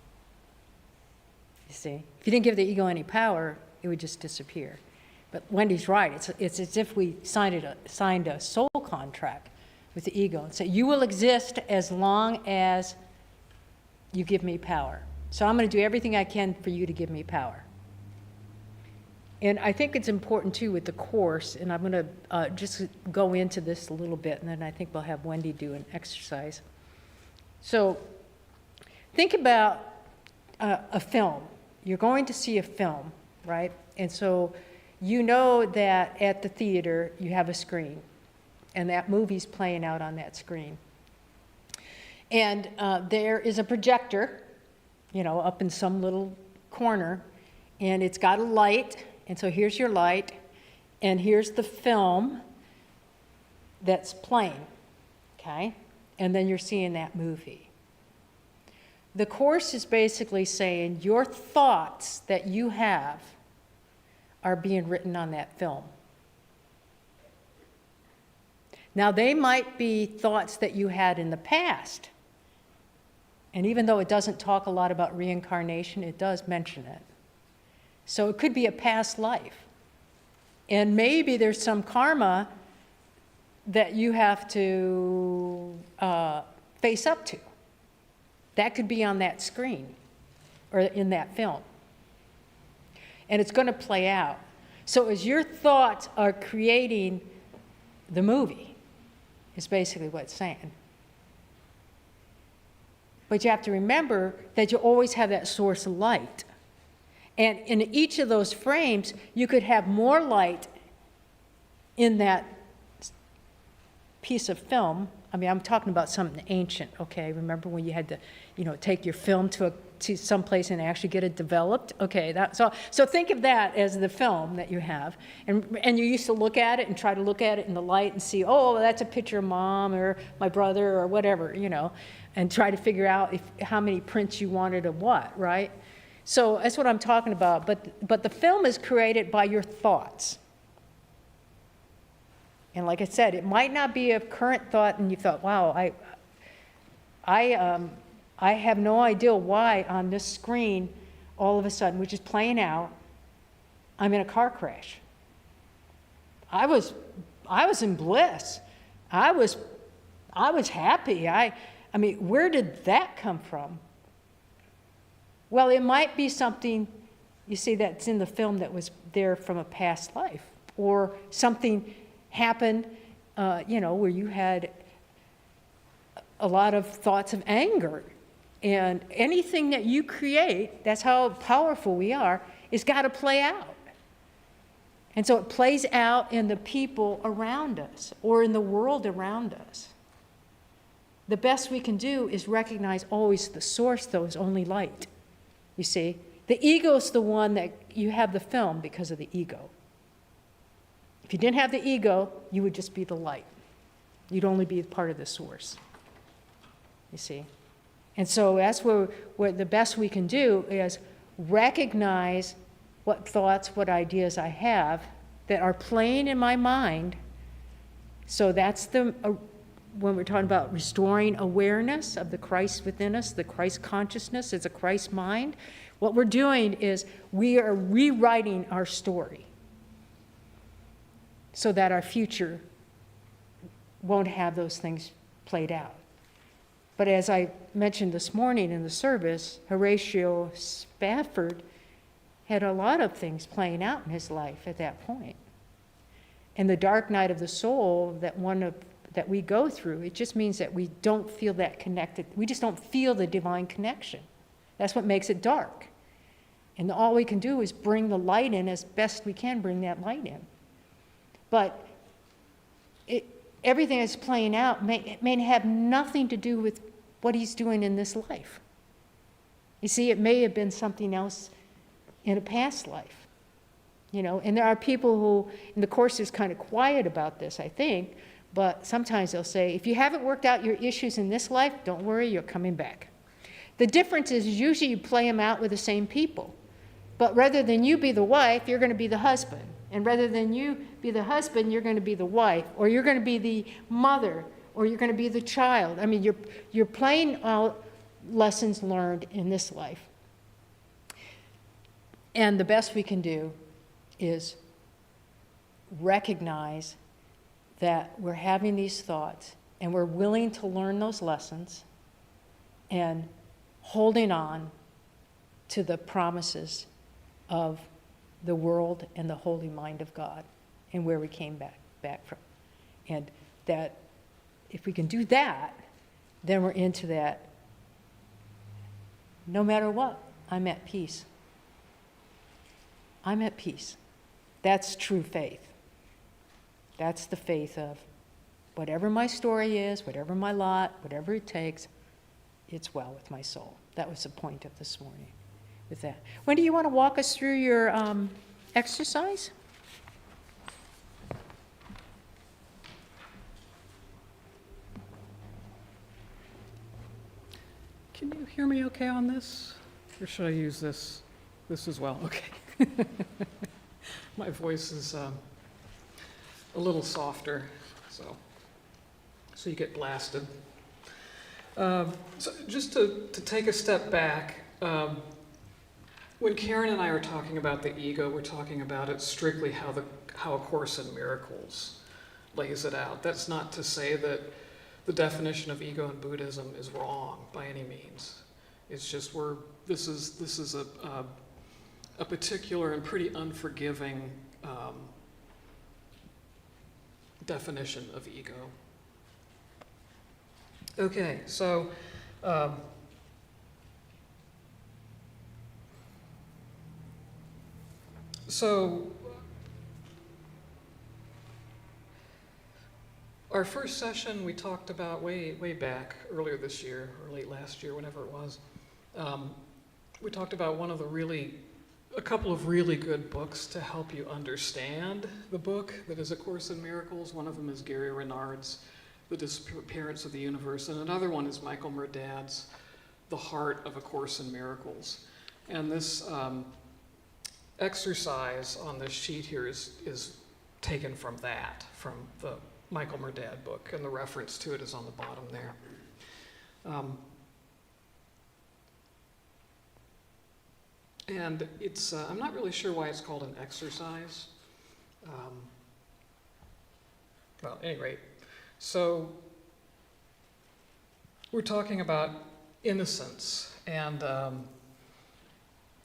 You see, if you didn't give the ego any power, it would just disappear. But Wendy's right. It's as if we signed a soul contract with the ego and said, you will exist as long as you give me power. So I'm going to do everything I can for you to give me power. And I think it's important, too, with the Course, and I'm going to just go into this a little bit, and then I think we'll have Wendy do an exercise. So think about a film. You're going to see a film, right? And so you know that at the theater you have a screen, and that movie's playing out on that screen. And there is a projector, up in some little corner, and it's got a light. And so here's your light, and here's the film that's playing, okay? And then you're seeing that movie. The Course is basically saying your thoughts that you have are being written on that film. Now, they might be thoughts that you had in the past. And even though it doesn't talk a lot about reincarnation, it does mention it. So it could be a past life. And maybe there's some karma that you have to face up to. That could be on that screen or in that film. And it's going to play out. So as your thoughts are creating the movie, is basically what it's saying. But you have to remember that you always have that source of light. And in each of those frames, you could have more light in that piece of film. I'm talking about something ancient, okay? Remember when you had to, take your film to some place and actually get it developed? Okay, so think of that as the film that you have. And you used to look at it and try to look at it in the light and see, oh, that's a picture of Mom or my brother or whatever, and try to figure out how many prints you wanted of what, right? So that's what I'm talking about. But the film is created by your thoughts. And like I said, it might not be a current thought, and you thought, wow, I have no idea why on this screen, all of a sudden, which is playing out, I'm in a car crash. I was in bliss. I was happy. Where did that come from? Well, it might be something, you see, that's in the film that was there from a past life, or something happened, where you had a lot of thoughts of anger. And anything that you create, that's how powerful we are, is got to play out. And so it plays out in the people around us or in the world around us. The best we can do is recognize always the source, though, is only light. You see, the ego is the one that you have the film because of the ego. If you didn't have the ego, you would just be the light. You'd only be part of the source. You see? And so that's where the best we can do is recognize what thoughts, what ideas I have that are playing in my mind. So that's when we're talking about restoring awareness of the Christ within us, the Christ consciousness, it's a Christ mind. What we're doing is we are rewriting our story so that our future won't have those things played out. But as I mentioned this morning in the service, Horatio Spafford had a lot of things playing out in his life at that point. And the dark night of the soul that we go through, it just means that we don't feel that connected. We just don't feel the divine connection. That's what makes it dark. And all we can do is bring the light in as best we can, bring that light in. But everything that's playing out may have nothing to do with what he's doing in this life. You see, it may have been something else in a past life. You know, and there are people who, in the Course is kind of quiet about this, I think, but sometimes they'll say, if you haven't worked out your issues in this life, don't worry, you're coming back. The difference is usually you play them out with the same people. But rather than you be the wife, you're going to be the husband. And rather than you be the husband, you're going to be the wife, or you're going to be the mother, or you're going to be the child. I mean, you're playing out lessons learned in this life. And the best we can do is recognize that we're having these thoughts and we're willing to learn those lessons and holding on to the promises of the world and the holy mind of God and where we came back from. And that if we can do that, then we're into that. No matter what, I'm at peace. I'm at peace. That's true faith. That's the faith of whatever my story is, whatever my lot, whatever it takes, it's well with my soul. That was the point of this morning with that. Wendy, you want to walk us through your exercise? Can you hear me okay on this? Or should I use this as well? Okay. My voice is a little softer, so you get blasted. So just to take a step back, when Karen and I are talking about the ego, we're talking about it strictly how A Course in Miracles lays it out. That's not to say that the definition of ego in Buddhism is wrong by any means. It's just this is a particular and pretty unforgiving definition of ego. Okay, so our first session we talked about way back earlier this year or late last year, whenever it was. We talked about a couple of really good books to help you understand the book that is A Course in Miracles. One of them is Gary Renard's The Disappearance of the Universe, and another one is Michael Murdad's The Heart of A Course in Miracles. And this exercise on this sheet here is taken from the Michael Murdad book, and the reference to it is on the bottom there. And it's, I'm not really sure why it's called an exercise. Well, at any rate, so we're talking about innocence, and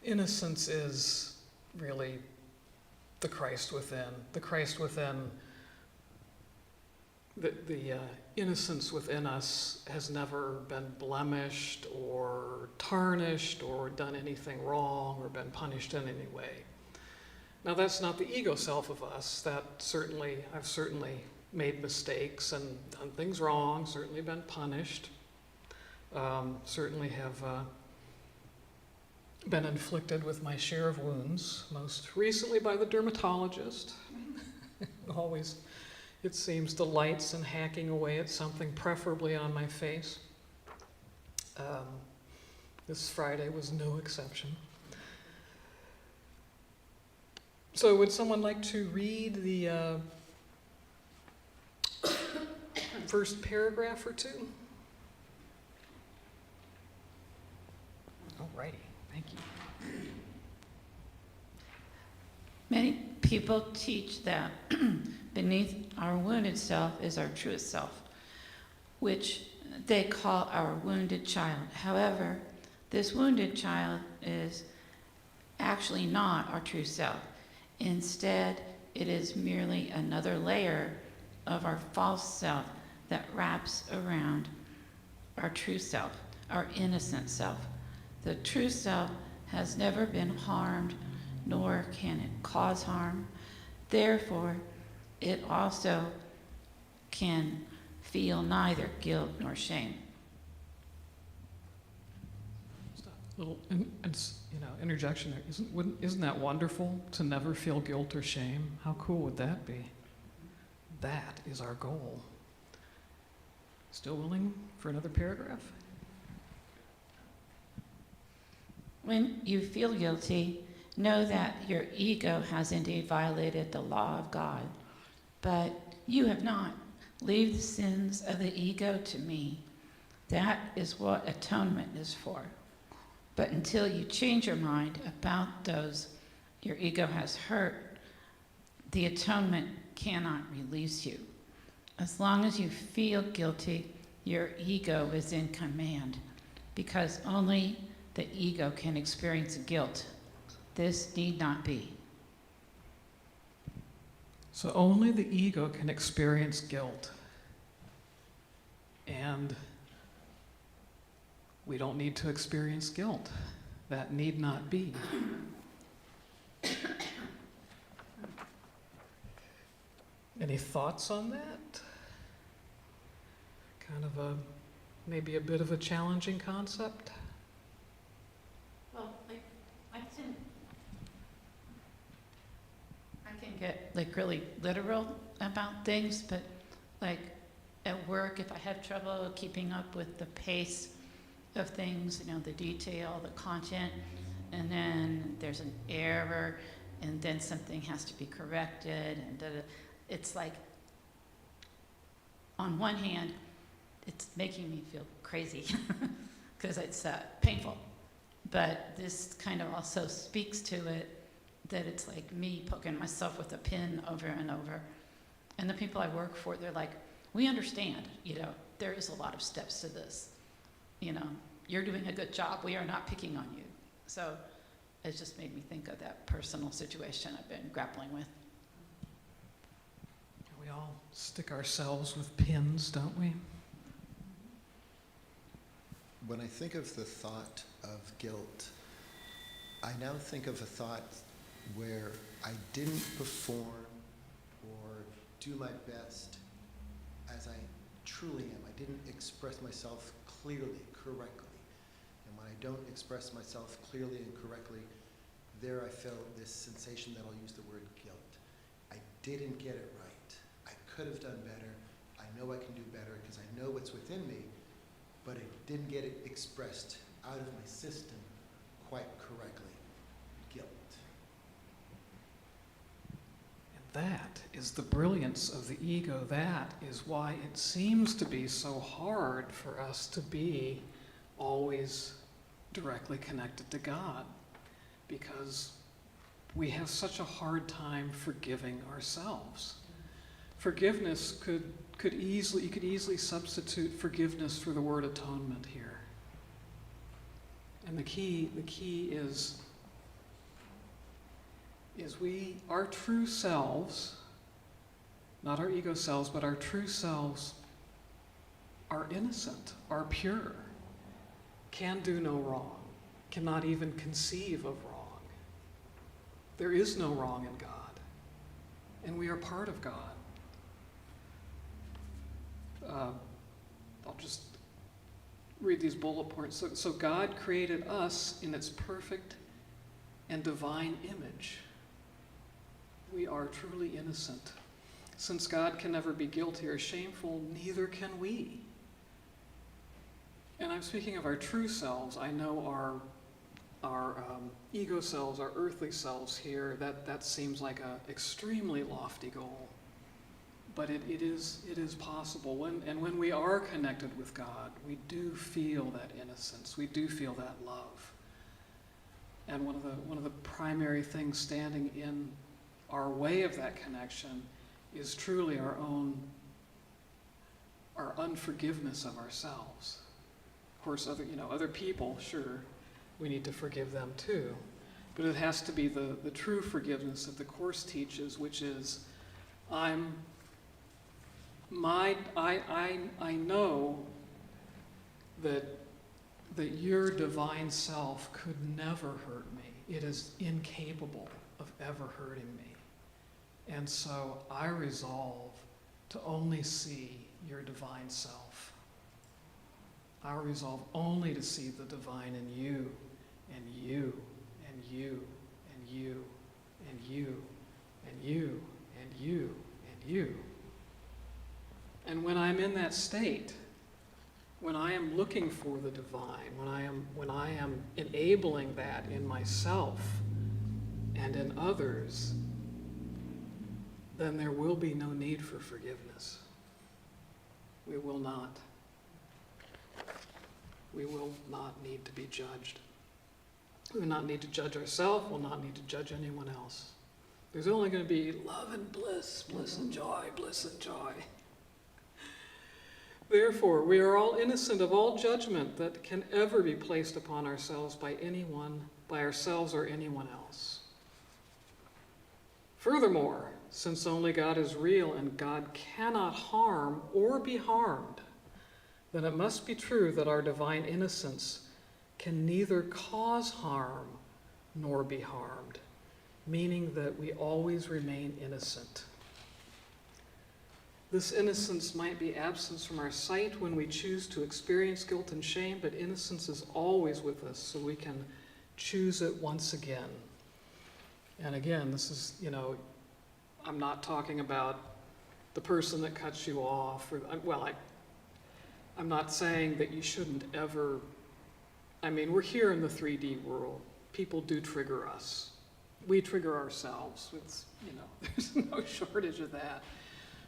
innocence is really the Christ within. The Christ within, the innocence within us has never been blemished or tarnished or done anything wrong or been punished in any way. Now that's not the ego self of us. I've certainly made mistakes and done things wrong, certainly been punished, certainly have been inflicted with my share of wounds, most recently by the dermatologist. Always, it seems, delights in hacking away at something, preferably on my face. This Friday was no exception. So would someone like to read the first paragraph or two? All righty, thank you. Many people teach that beneath our wounded self is our truest self, which they call our wounded child. However, this wounded child is actually not our true self. Instead, it is merely another layer of our false self that wraps around our true self, our innocent self. The true self has never been harmed, nor can it cause harm. Therefore, it also can feel neither guilt nor shame. Just a little, interjection there. Isn't that wonderful to never feel guilt or shame? How cool would that be? That is our goal. Still willing for another paragraph? When you feel guilty, know that your ego has indeed violated the law of God, but you have not. Leave the sins of the ego to me. That is what atonement is for. But until you change your mind about those your ego has hurt, the atonement cannot release you. As long as you feel guilty, your ego is in command, because only the ego can experience guilt. This need not be. So only the ego can experience guilt. And we don't need to experience guilt. That need not be. Any thoughts on that? Kind of maybe a bit of a challenging concept? Well, I can get really literal about things, but at work, if I have trouble keeping up with the pace of things, the detail, the content, and then there's an error, and then something has to be corrected, and it's on one hand, it's making me feel crazy because it's painful. But this kind of also speaks to it, that it's like me poking myself with a pin over and over. And the people I work for, they're like, we understand, there is a lot of steps to this. You're doing a good job. We are not picking on you. So it just made me think of that personal situation I've been grappling with. We all stick ourselves with pins, don't we? When I think of the thought of guilt, I now think of a thought where I didn't perform or do my best as I truly am. I didn't express myself clearly, correctly. And when I don't express myself clearly and correctly, there I felt this sensation that I'll use the word guilt. I didn't get it right. I could have done better. I know I can do better because I know what's within me, but it didn't get it expressed out of my system quite correctly. Guilt. And that is the brilliance of the ego. That is why it seems to be so hard for us to be always directly connected to God, because we have such a hard time forgiving ourselves. Forgiveness you could easily substitute forgiveness for the word atonement here. And the key is our true selves, not our ego selves, but our true selves are innocent, are pure, can do no wrong, cannot even conceive of wrong. There is no wrong in God, and we are part of God. I'll just read these bullet points. So God created us in its perfect and divine image. We are truly innocent. Since God can never be guilty or shameful, neither can we. And I'm speaking of our true selves. I know our ego selves, our earthly selves here, that seems like an extremely lofty goal. But it is possible. When we are connected with God, we do feel that innocence. We do feel that love. And one of the primary things standing in our way of that connection is truly our unforgiveness of ourselves. Of course, other people, sure, we need to forgive them too. But it has to be the true forgiveness that the Course teaches, which is, I know that your divine self could never hurt me. It is incapable of ever hurting me. And so I resolve to only see your divine self. I resolve only to see the divine in you, and you, and you, and you, and you, and you, and you, and you. And when I'm in that state, when I am looking for the divine, when I am enabling that in myself and in others, then there will be no need for forgiveness. We will not. We will not need to be judged. We will not need to judge ourselves. We'll not need to judge anyone else. There's only going to be love and bliss, bliss and joy, bliss and joy. Therefore, we are all innocent of all judgment that can ever be placed upon ourselves by anyone, by ourselves or anyone else. Furthermore, since only God is real and God cannot harm or be harmed, then it must be true that our divine innocence can neither cause harm nor be harmed, meaning that we always remain innocent. This innocence might be absence from our sight when we choose to experience guilt and shame, but innocence is always with us, so we can choose it once again. And again, this is, I'm not talking about the person that cuts you off, I'm not saying that you shouldn't ever, we're here in the 3D world. People do trigger us. We trigger ourselves. It's, there's no shortage of that.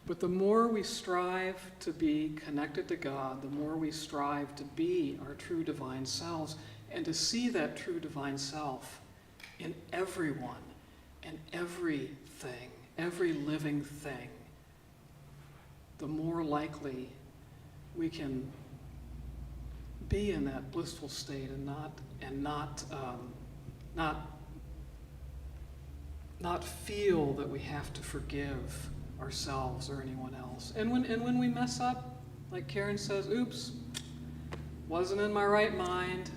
But the more we strive to be connected to God, the more we strive to be our true divine selves and to see that true divine self in everyone and everything, every living thing, the more likely we can be in that blissful state and not feel that we have to forgive ourselves or anyone else. And when we mess up, like Karen says, oops, wasn't in my right mind.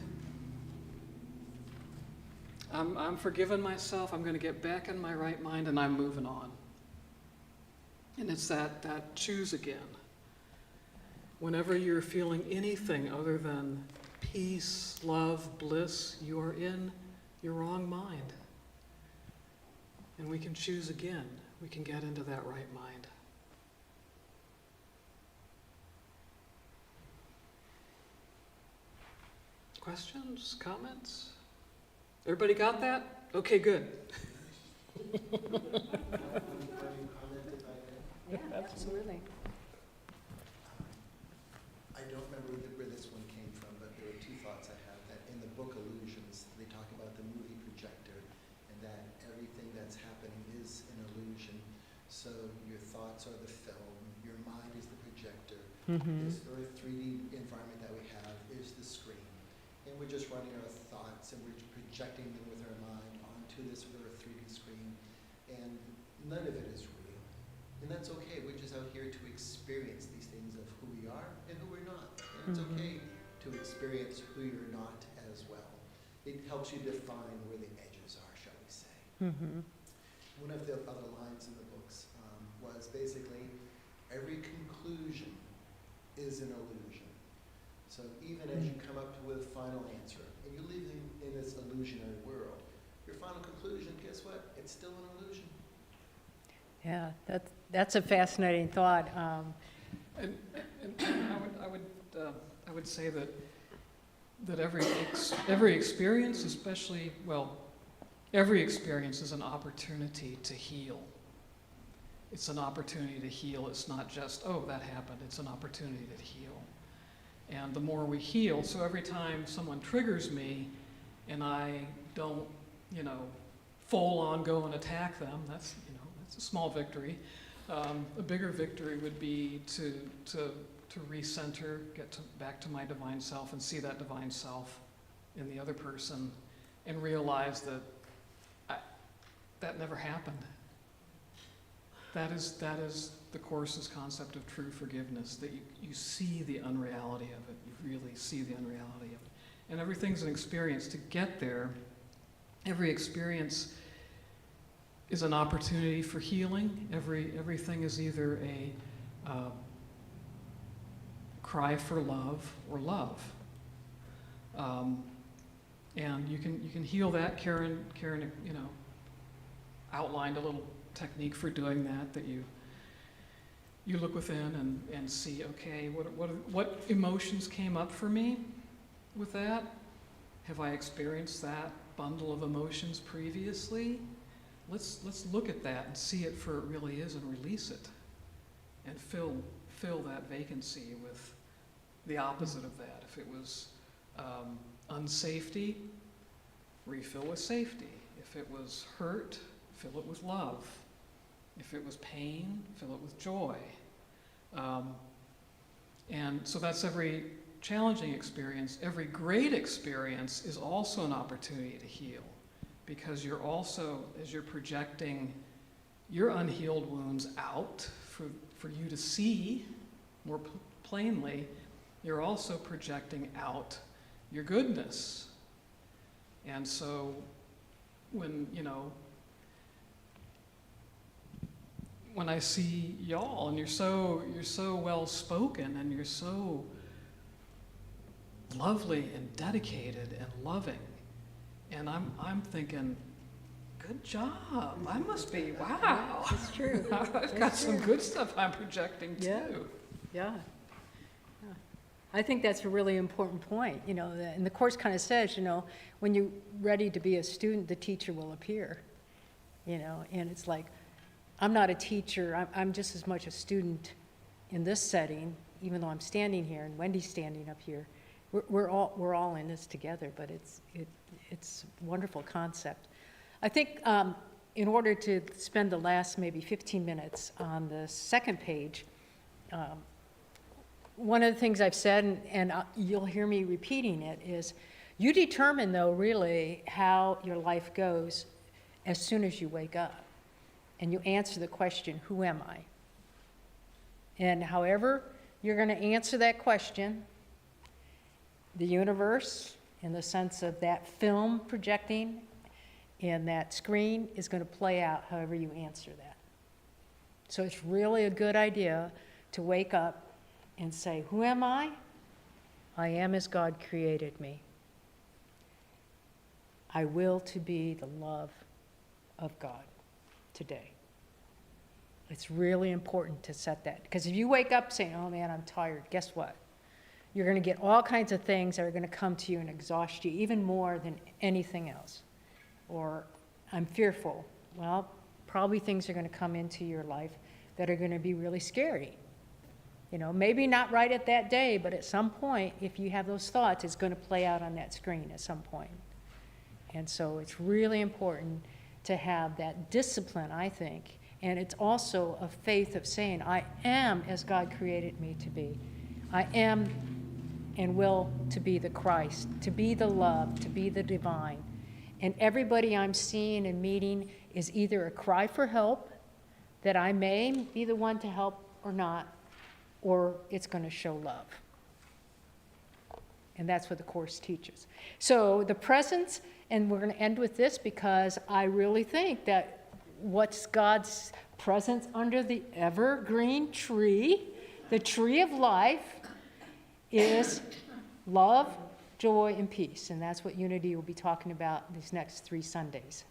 I'm forgiving myself. I'm going to get back in my right mind, and I'm moving on. And it's that choose again. Whenever you're feeling anything other than peace, love, bliss, you are in your wrong mind. And we can choose again. We can get into that right mind. Questions? Comments? Everybody got that? Okay, good. Yeah, absolutely. I don't remember where this one came from, but there were two thoughts I have. That in the book Illusions, they talk about the movie projector and that everything that's happening is an illusion. So your thoughts are the film, your mind is the projector. This Earth 3D environment that we have is the screen. And we're just running our thoughts and we're projecting them with our mind onto this Earth 3D screen. And none of it is real. And that's okay. We're just out here to experience these things of who we are and who we're not. And it's okay to experience who you're not as well. It helps you define where the edges are, shall we say. One of the other lines in the books was basically, every conclusion is an illusion. So even as you come up with a final answer, and you live in this illusionary world, your final conclusion, guess what? It's still an illusion. Yeah, that's a fascinating thought. And I would say that every experience, especially, every experience is an opportunity to heal. It's an opportunity to heal. It's not just, oh, that happened. It's an opportunity to heal. And the more we heal, so every time someone triggers me and I don't, full on go and attack them, that's a small victory. A bigger victory would be to recenter, back to my divine self and see that divine self in the other person and realize that that never happened. That is the Course's concept of true forgiveness, that you see the unreality of it. You really see the unreality of it. And everything's an experience. To get there, every experience is an opportunity for healing. Everything is either a cry for love or love. And you can heal that. Karen, outlined a little technique for doing that you look within and see, okay, what emotions came up for me with that? Have I experienced that bundle of emotions previously? Let's look at that and see it for it really is and release it and fill that vacancy with the opposite of that. If it was unsafety, refill with safety. If it was hurt, fill it with love. If it was pain, fill it with joy. And so that's every challenging experience. Every great experience is also an opportunity to heal, because you're also, as you're projecting your unhealed wounds out for you to see more plainly, you're also projecting out your goodness. And so when I see y'all and you're so well spoken and you're so lovely and dedicated and loving, and I'm thinking, good job. I must be, wow. It's true. I've got some good stuff I'm projecting too. Yeah. I think that's a really important point, and the Course kind of says, when you're ready to be a student, the teacher will appear, and it's like, I'm not a teacher, I'm just as much a student in this setting, even though I'm standing here and Wendy's standing up here. We're all in this together, but it's a wonderful concept. I think in order to spend the last maybe 15 minutes on the second page, one of the things I've said, and you'll hear me repeating it, is you determine, though, really how your life goes as soon as you wake up. And you answer the question, who am I? And however you're going to answer that question, the universe, in the sense of that film projecting and that screen, is going to play out however you answer that. So it's really a good idea to wake up and say, who am I? I am as God created me. I will to be the love of God today. It's really important to set that. Because if you wake up saying, oh man, I'm tired, guess what? You're going to get all kinds of things that are going to come to you and exhaust you even more than anything else. Or I'm fearful. Well, probably things are going to come into your life that are going to be really scary. Maybe not right at that day, but at some point, if you have those thoughts, it's going to play out on that screen at some point. And so it's really important to have that discipline, I think. And it's also a faith of saying, I am as God created me to be. I am and will to be the Christ, to be the love, to be the divine. And everybody I'm seeing and meeting is either a cry for help, that I may be the one to help or not, or it's going to show love. And that's what the Course teaches. So the presence, and we're going to end with this because I really think that what's God's presence under the evergreen tree, the tree of life, is love, joy, and peace. And that's what Unity will be talking about these next 3 Sundays.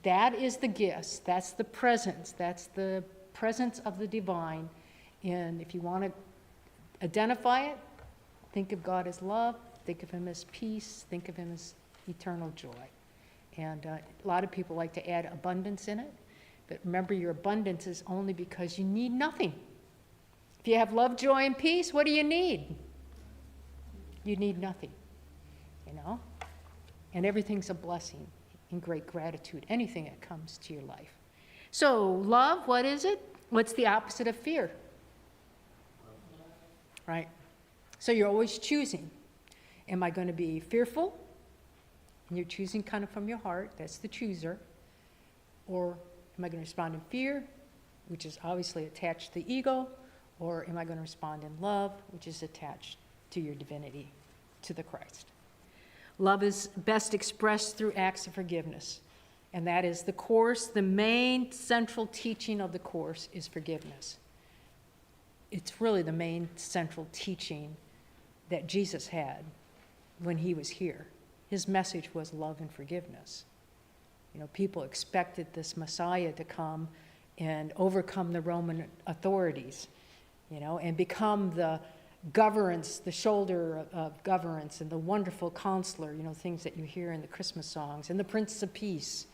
That is the gifts. That's the presence. That's the presence of the divine. And if you want to identify it, think of God as love, think of him as peace, think of him as eternal joy. And a lot of people like to add abundance in it, but remember, your abundance is only because you need nothing. If you have love, joy, and peace, what do you need? You need nothing, And everything's a blessing and great gratitude, anything that comes to your life. So love, what is it? What's the opposite of fear? Right? So you're always choosing. Am I going to be fearful? And you're choosing kind of from your heart. That's the chooser. Or am I going to respond in fear, which is obviously attached to the ego? Or am I going to respond in love, which is attached to your divinity, to the Christ? Love is best expressed through acts of forgiveness. And that is the Course, the main central teaching of the Course is forgiveness. It's really the main central teaching that Jesus had when he was here. His message was love and forgiveness. You know, people expected this Messiah to come and overcome the Roman authorities, you know, and become the governance, the shoulder of governance, and the wonderful counselor, you know, things that you hear in the Christmas songs, and the Prince of Peace.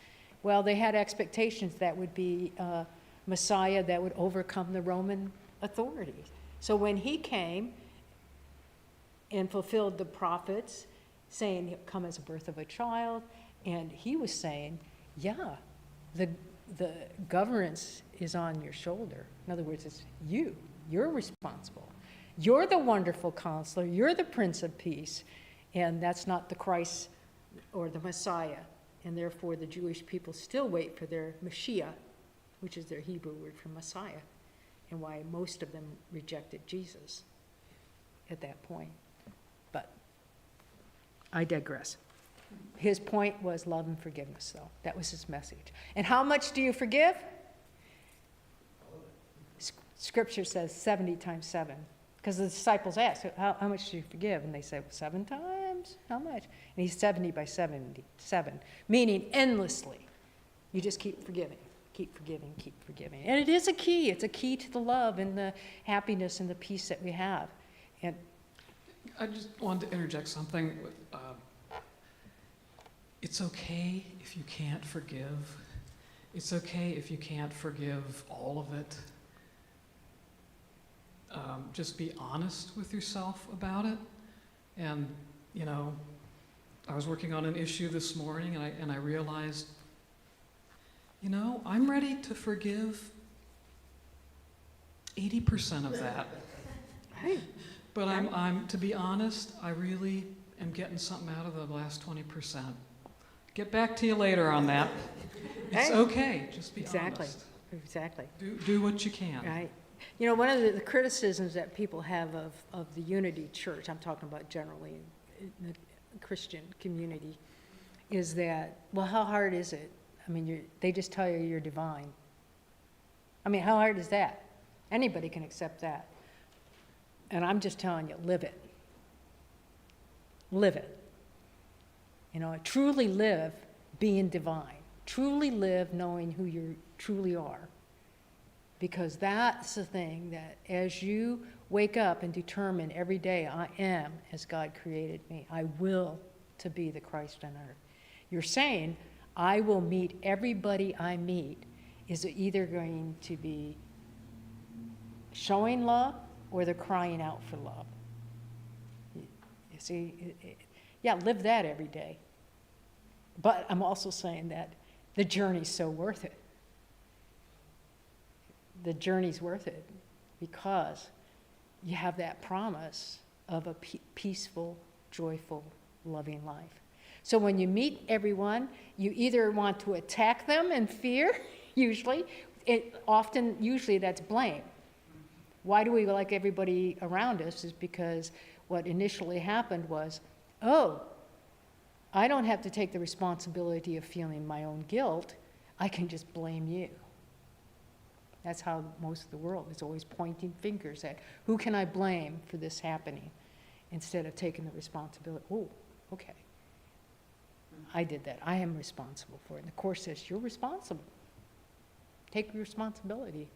Well, they had expectations that would be a Messiah that would overcome the Roman authorities. So when he came and fulfilled the prophets, saying he'll come as a birth of a child, and he was saying, yeah, the governance is on your shoulder. In other words, it's you're responsible. You're the wonderful counselor, you're the Prince of Peace, and that's not the Christ or the Messiah. And therefore the Jewish people still wait for their Mashiach, which is their Hebrew word for Messiah, and why most of them rejected Jesus at that point. But I digress. His point was love and forgiveness, though. That was his message. And how much do you forgive? Scripture says 70 times 7. Because the disciples asked, how much do you forgive? And they said, 7 times? How much? And he's 70 by 77, meaning endlessly. You just keep forgiving, keep forgiving, keep forgiving. And it is a key. It's a key to the love and the happiness and the peace that we have. And I just wanted to interject something. It's okay if you can't forgive. It's okay if you can't forgive all of it. Just be honest with yourself about it. And, you know, I was working on an issue this morning, and I realized, you know, I'm ready to forgive 80% of that. Right. But I'm to be honest, I really am getting something out of the last 20%. Get back to you later on that. It's okay. Just be honest. Exactly. Do what you can. Right. You know, one of the criticisms that people have of the Unity Church, I'm talking about generally in the Christian community, is that, well, how hard is it? I mean, they just tell you you're divine. I mean, how hard is that? Anybody can accept that. And I'm just telling you, live it. Live it. You know, truly live being divine. Truly live knowing who you truly are. Because that's the thing that as you wake up and determine every day, I am as God created me. I will to be the Christ on earth. You're saying, I will meet everybody I meet is either going to be showing love or they're crying out for love. You see, yeah, live that every day. But I'm also saying that the journey's so worth it. The journey's worth it because you have that promise of a peaceful, joyful, loving life. So when you meet everyone, you either want to attack them in fear, usually that's blame. Why do we like everybody around us is because what initially happened was, oh, I don't have to take the responsibility of feeling my own guilt. I can just blame you. That's how most of the world is always pointing fingers at who can I blame for this happening instead of taking the responsibility. Oh, okay. I did that. I am responsible for it. And the Course says you're responsible. Take responsibility.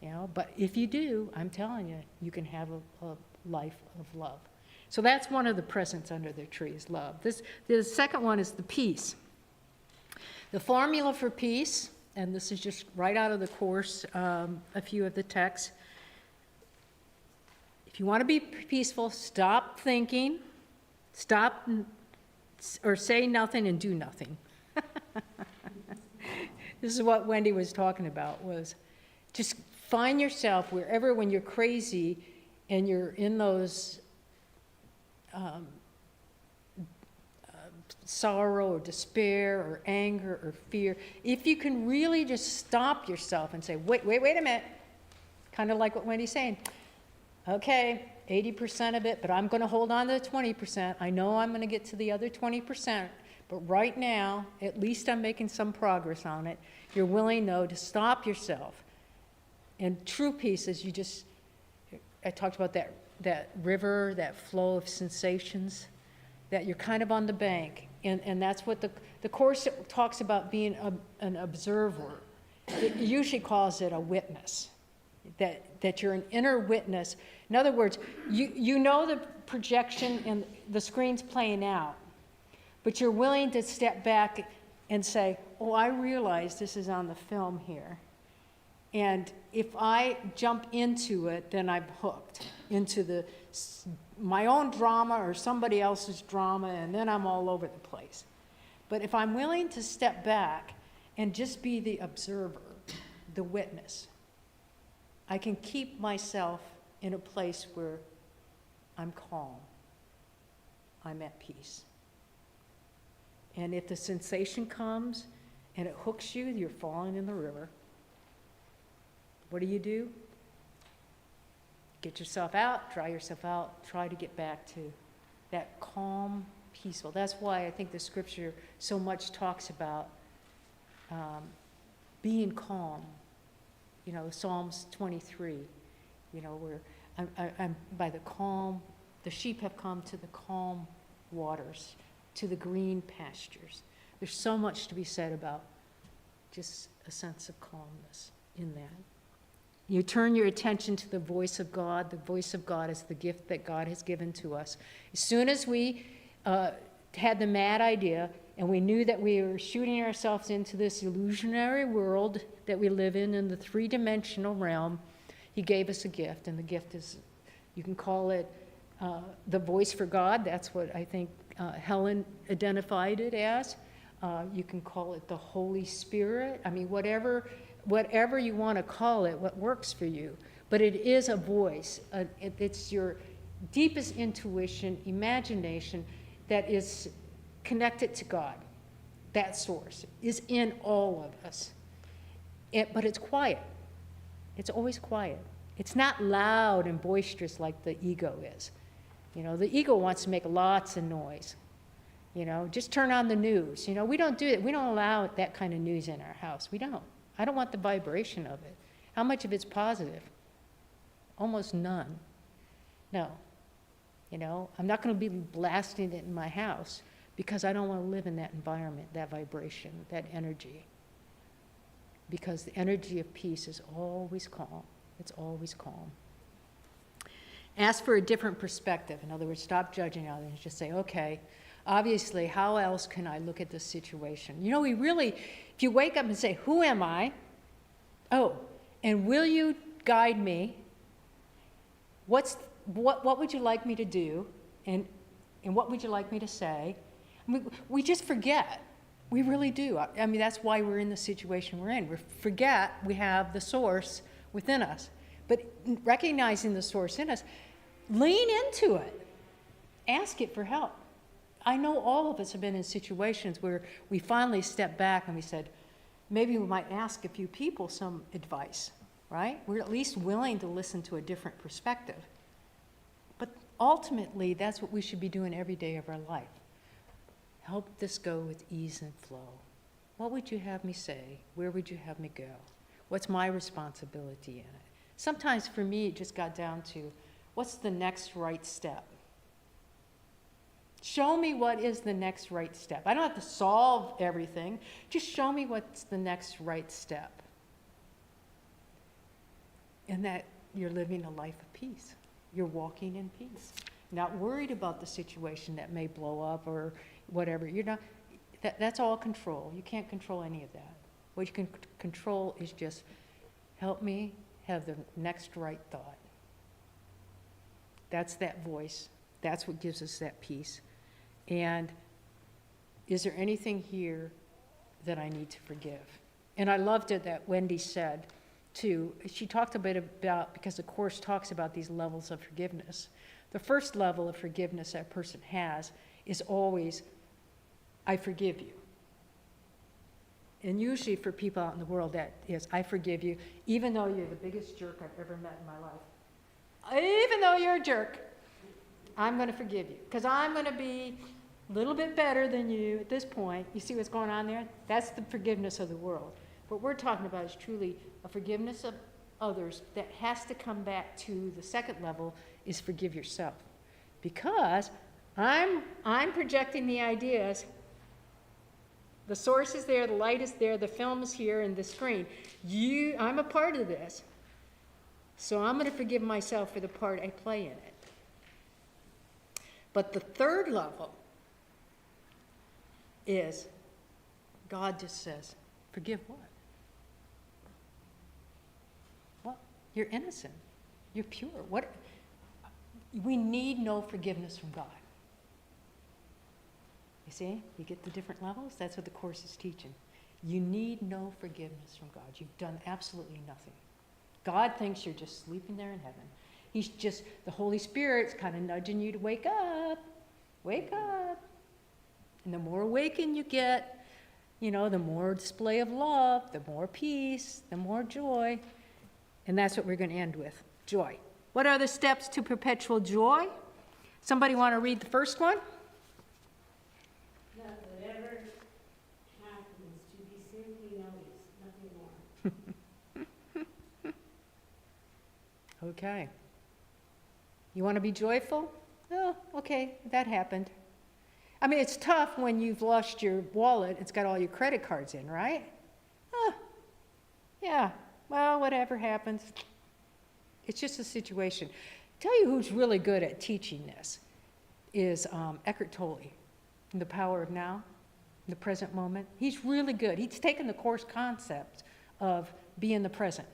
You know, but if you do, I'm telling you, you can have a life of love. So that's one of the presents under the tree is love. The second one is the peace. The formula for peace, and this is just right out of the Course, a few of the texts. If you want to be peaceful, stop thinking, stop or say nothing and do nothing. This is what Wendy was talking about, was just find yourself wherever, when you're crazy and you're in those sorrow or despair or anger or fear, if you can really just stop yourself and say, wait a minute, kind of like what Wendy's saying, okay, 80% of it, but I'm going to hold on to the 20%. I know I'm going to get to the other 20%, but right now, at least I'm making some progress on it. You're willing, though, to stop yourself. And true peace is I talked about that river, that flow of sensations, that you're kind of on the bank. And that's what the Course talks about being an observer. It usually calls it a witness, that you're an inner witness. In other words, you know the projection and the screen's playing out, but you're willing to step back and say, oh, I realize this is on the film here. And if I jump into it, then I'm hooked into my own drama or somebody else's drama, and then I'm all over the place. But if I'm willing to step back and just be the observer, the witness, I can keep myself in a place where I'm calm, I'm at peace. And if the sensation comes and it hooks you, you're falling in the river. What do? Get yourself out, dry yourself out, try to get back to that calm, peaceful. That's why I think the scripture so much talks about being calm. You know, Psalms 23, you know, where I'm by the calm, the sheep have come to the calm waters, to the green pastures. There's so much to be said about just a sense of calmness in that. You turn your attention to the voice of God. The voice of God is the gift that God has given to us. As soon as we had the mad idea and we knew that we were shooting ourselves into this illusionary world that we live in the three-dimensional realm, he gave us a gift, and the gift is, you can call it the voice for God. That's what I think Helen identified it as. You can call it the Holy Spirit. I mean, whatever you want to call it, what works for you. But it is a voice. It's your deepest intuition, imagination that is connected to God. That source is in all of us. But it's quiet. It's always quiet. It's not loud and boisterous like the ego is. You know, the ego wants to make lots of noise. You know, just turn on the news. You know, we don't do it. We don't allow that kind of news in our house. We don't. I don't want the vibration of it. How much of it's positive? Almost none. No. You know, I'm not going to be blasting it in my house because I don't want to live in that environment, that vibration, that energy. Because the energy of peace is always calm. It's always calm. Ask for a different perspective. In other words, stop judging others and just say, okay, obviously, how else can I look at this situation? You know, if you wake up and say, who am I? Oh, and will you guide me? What would you like me to do? And what would you like me to say? I mean, we just forget. We really do. I mean, that's why we're in the situation we're in. We forget we have the source within us. But recognizing the source in us, lean into it. Ask it for help. I know all of us have been in situations where we finally stepped back and we said, maybe we might ask a few people some advice, right? We're at least willing to listen to a different perspective. But ultimately, that's what we should be doing every day of our life. Help this go with ease and flow. What would you have me say? Where would you have me go? What's my responsibility in it? Sometimes for me, it just got down to, what's the next right step? Show me what is the next right step. I don't have to solve everything. Just show me what's the next right step. And that you're living a life of peace. You're walking in peace. Not worried about the situation that may blow up or whatever. You're not. That's all control. You can't control any of that. What you can control is just help me have the next right thought. That's that voice. That's what gives us that peace. And is there anything here that I need to forgive? And I loved it that Wendy said, too. She talked a bit about, because the Course talks about these levels of forgiveness. The first level of forgiveness that a person has is always I forgive you. And usually for people out in the world, that is, I forgive you, even though you're the biggest jerk I've ever met in my life. Even though you're a jerk, I'm going to forgive you. Because I'm going to be a little bit better than you at this point. You see what's going on there? That's the forgiveness of the world. What we're talking about is truly a forgiveness of others that has to come back to the second level, is forgive yourself. Because I'm projecting the ideas. The source is there, the light is there, the film is here, and the screen. I'm a part of this. So I'm going to forgive myself for the part I play in it. But the third level is God just says, forgive what? Well, you're innocent. You're pure. What? We need no forgiveness from God. You see? You get the different levels? That's what the Course is teaching. You need no forgiveness from God. You've done absolutely nothing. God thinks you're just sleeping there in heaven. He's just, the Holy Spirit's kind of nudging you to wake up. Wake up. And the more awakened you get, the more display of love, the more peace, the more joy. And that's what we're going to end with, joy. What are the steps to perpetual joy? Somebody want to read the first one? Let whatever happens to be simply noticed, nothing more. Okay. You want to be joyful? Oh, okay, that happened. I mean, it's tough when you've lost your wallet. It's got all your credit cards in, right? Yeah, well, whatever happens. It's just a situation. Tell you who's really good at teaching this is Eckhart Tolle, in The Power of Now, the present moment. He's really good. He's taken the Course concept of being the present.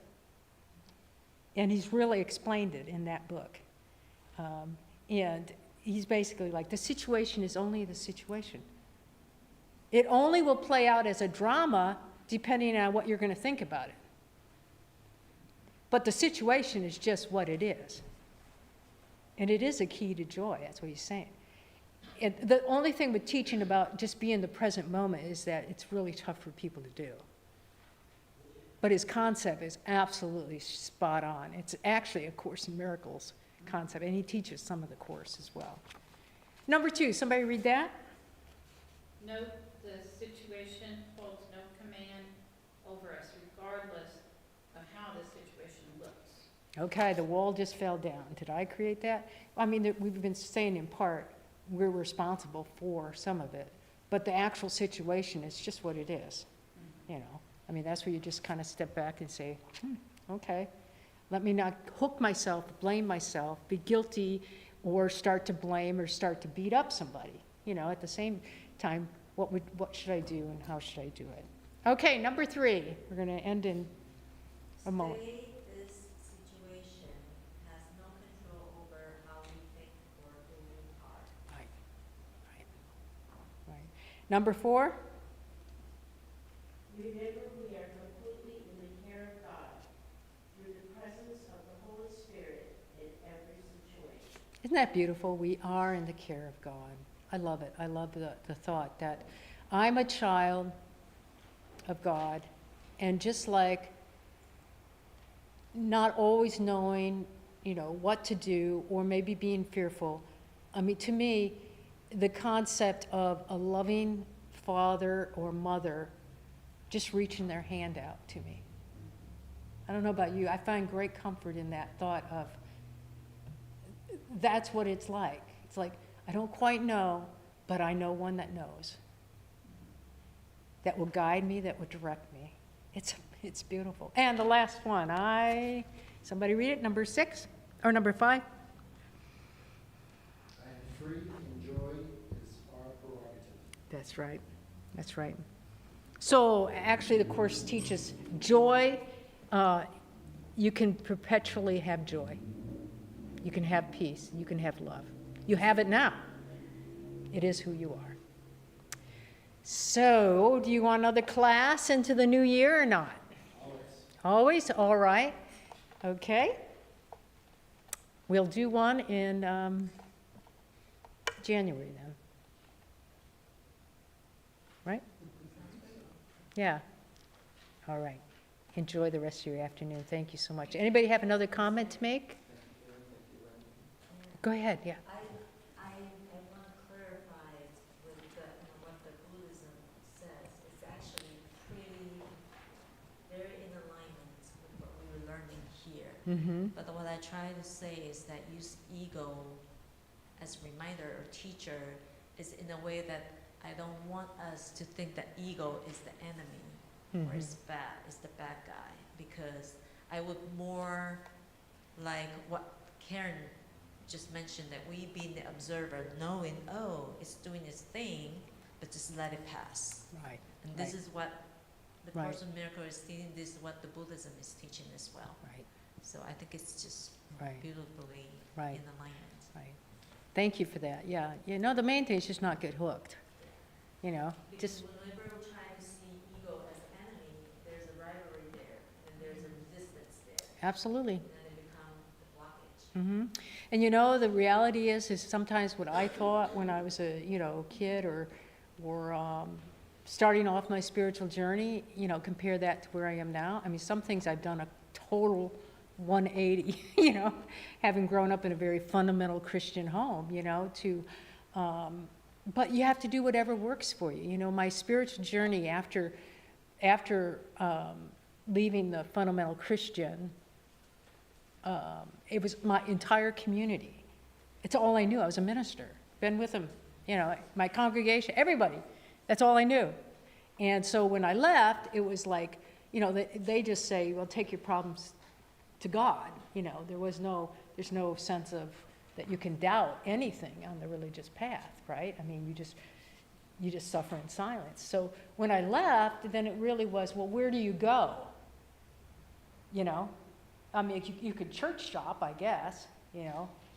And he's really explained it in that book. And he's basically like, the situation is only the situation. It only will play out as a drama depending on what you're going to think about it. But the situation is just what it is. And it is a key to joy, that's what he's saying. And the only thing with teaching about just being the present moment is that it's really tough for people to do. But his concept is absolutely spot on. It's actually a Course in Miracles concept, and he teaches some of the Course as well. Number 2, somebody read that? Note the situation holds no command over us, regardless of how the situation looks. Okay, the wall just fell down. Did I create that? I mean, we've been saying in part, we're responsible for some of it, but the actual situation is just what it is, I mean, that's where you just kind of step back and say, okay, let me not hook myself, blame myself, be guilty, or start to blame or start to beat up somebody. At the same time, what should I do and how should I do it? Okay, number 3. We're going to end in a moment. Say this situation has no control over how we think or who we are. Right. Number 4. Remember, we are completely in the care of God, through the presence of the Holy Spirit in every situation. Isn't that beautiful? We are in the care of God. I love it. I love the thought that I'm a child of God, and just like not always knowing, what to do, or maybe being fearful. I mean, to me, the concept of a loving father or mother just reaching their hand out to me. I don't know about you. I find great comfort in that thought of that's what it's like. It's like, I don't quite know, but I know one that knows. That will guide me, that will direct me. It's beautiful. And the last one, somebody read it, number 6 or number 5? I am free and joy is our prerogative. That's right. That's right. So actually the Course teaches joy. You can perpetually have joy. You can have peace. You can have love. You have it now. It is who you are. So, do you want another class into the new year or not? Always? All right. Okay. We'll do one in January then. Yeah. All right. Enjoy the rest of your afternoon. Thank you so much. Anybody have another comment to make? Go ahead, yeah. I want to clarify with what the Buddhism says. It's actually very in alignment with what we were learning here. Mm-hmm. But what I try to say is that use ego as a reminder or teacher is in a way that I don't want us to think that ego is the enemy or is bad, is the bad guy. Because I would more like what Karen just mentioned, that we being the observer, knowing, oh, it's doing its thing, but just let it pass. Right. And this Right. is what the Right. Course in Miracles is teaching, this is what the Buddhism is teaching as well. Right. So I think it's just Right. beautifully Right. in alignment. Right. Thank you for that. Yeah. You know, the main thing is just not get hooked. You know, Because just whenever we're trying to see ego as enemy, there's a rivalry there, and there's a resistance there, absolutely. and then it becomes the blockage. Hmm. And you know, the reality is sometimes what I thought when I was a, kid or starting off my spiritual journey, compare that to where I am now. I mean, some things I've done a total 180, having grown up in a very fundamental Christian home, but you have to do whatever works for you. You know, my spiritual journey after leaving the fundamental Christian, it was my entire community. It's all I knew. I was a minister. Been with them, my congregation, everybody. That's all I knew. And so when I left, it was like, they just say, well, take your problems to God. There's no sense of that you can doubt anything on the religious path, right? I mean, you just suffer in silence. So when I left, then it really was, well, where do you go? I mean, you could church shop, I guess,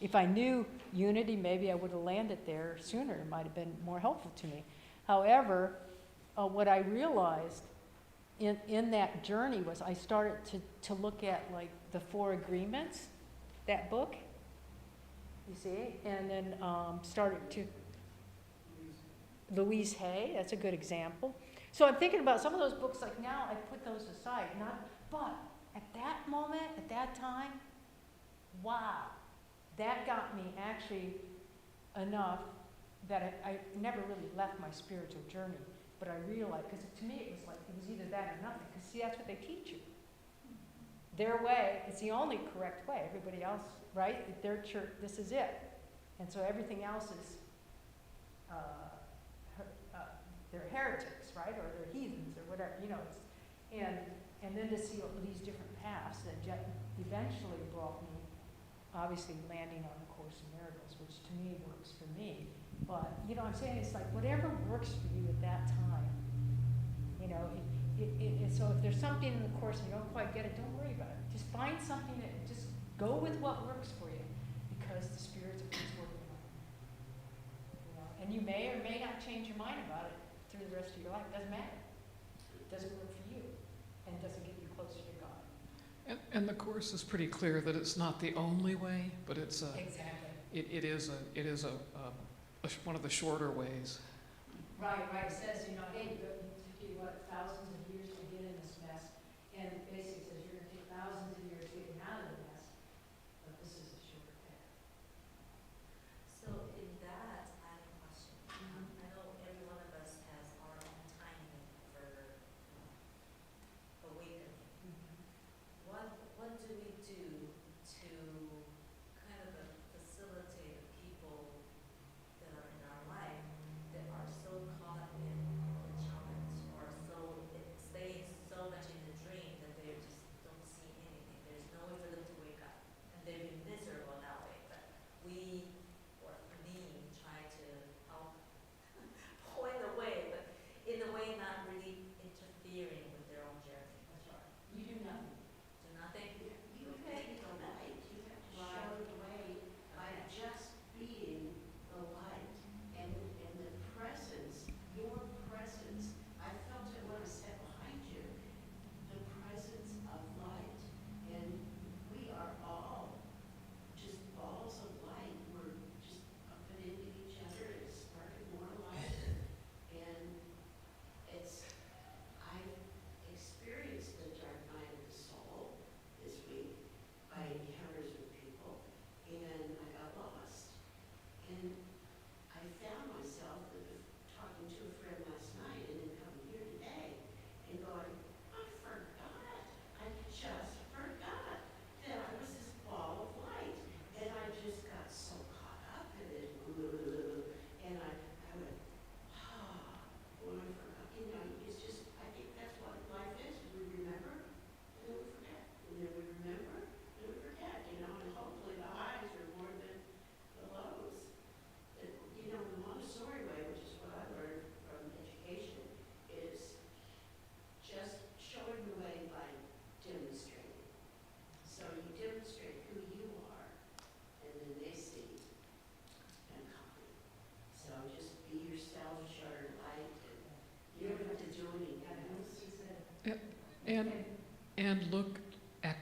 If I knew unity, maybe I would have landed there sooner. It might have been more helpful to me. However, what I realized in that journey was I started to look at, like, the Four Agreements, that book, you see, and then started to, Louise Hay, that's a good example. So I'm thinking about some of those books, like now I put those aside, but at that moment, at that time, wow, that got me actually enough that I never really left my spiritual journey, but I realized, because to me it was either that or nothing, because see, that's what they teach you. Their way is the only correct way. Everybody else, right? Their church, this is it. And so everything else is, they're heretics, right? Or they're heathens or whatever, and then to see all these different paths that eventually brought me, obviously landing on the Course in Miracles, which to me works for me. But, I'm saying it's like whatever works for you at that time. So if there's something in the Course and you don't quite get it, don't worry about it. Just find something just go with what works for you, because the Spirit is working on it. And you may or may not change your mind about it through the rest of your life. It doesn't matter. It doesn't work for you, and it doesn't get you closer to God. And the Course is pretty clear that it's not the only way, but it's Exactly. it is one of the shorter ways. Right. It says, hey, it took you, thousands of years to get in this mess, and basically says you're going to take thousands of years getting out of the mess, but this is a shorter path. So in that, I have a question. I know every one of us has our own timing for awakening. What do we do to kind of facilitate the people that are in our life that are so caught in the challenge or so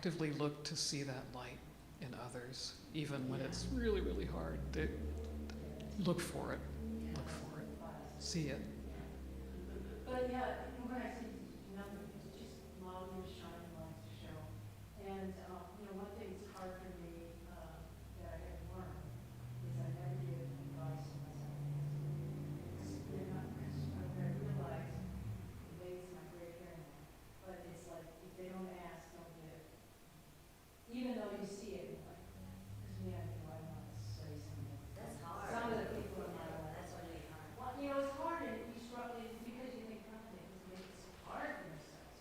actively look to see that light in others, even when it's really, really hard. Look for it. Look for it. See it. But yeah, when I see nothing, it's just love your shining light to show. And, one thing that's hard for me that I have learned is I never give advice to myself. I realize maybe it's my gray hair now, but it's like if they don't ask, don't give. Even though you see it, like, because me, I want to say something. That's hard. Some of the people in my life. That's really hard. Well, it's hard and you struggle because you think company makes it hard for themselves,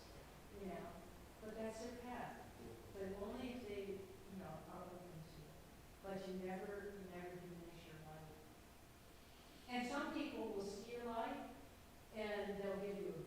but that's their path. But only if they, are open to it. But you never diminish your light. And some people will see your light and they'll give you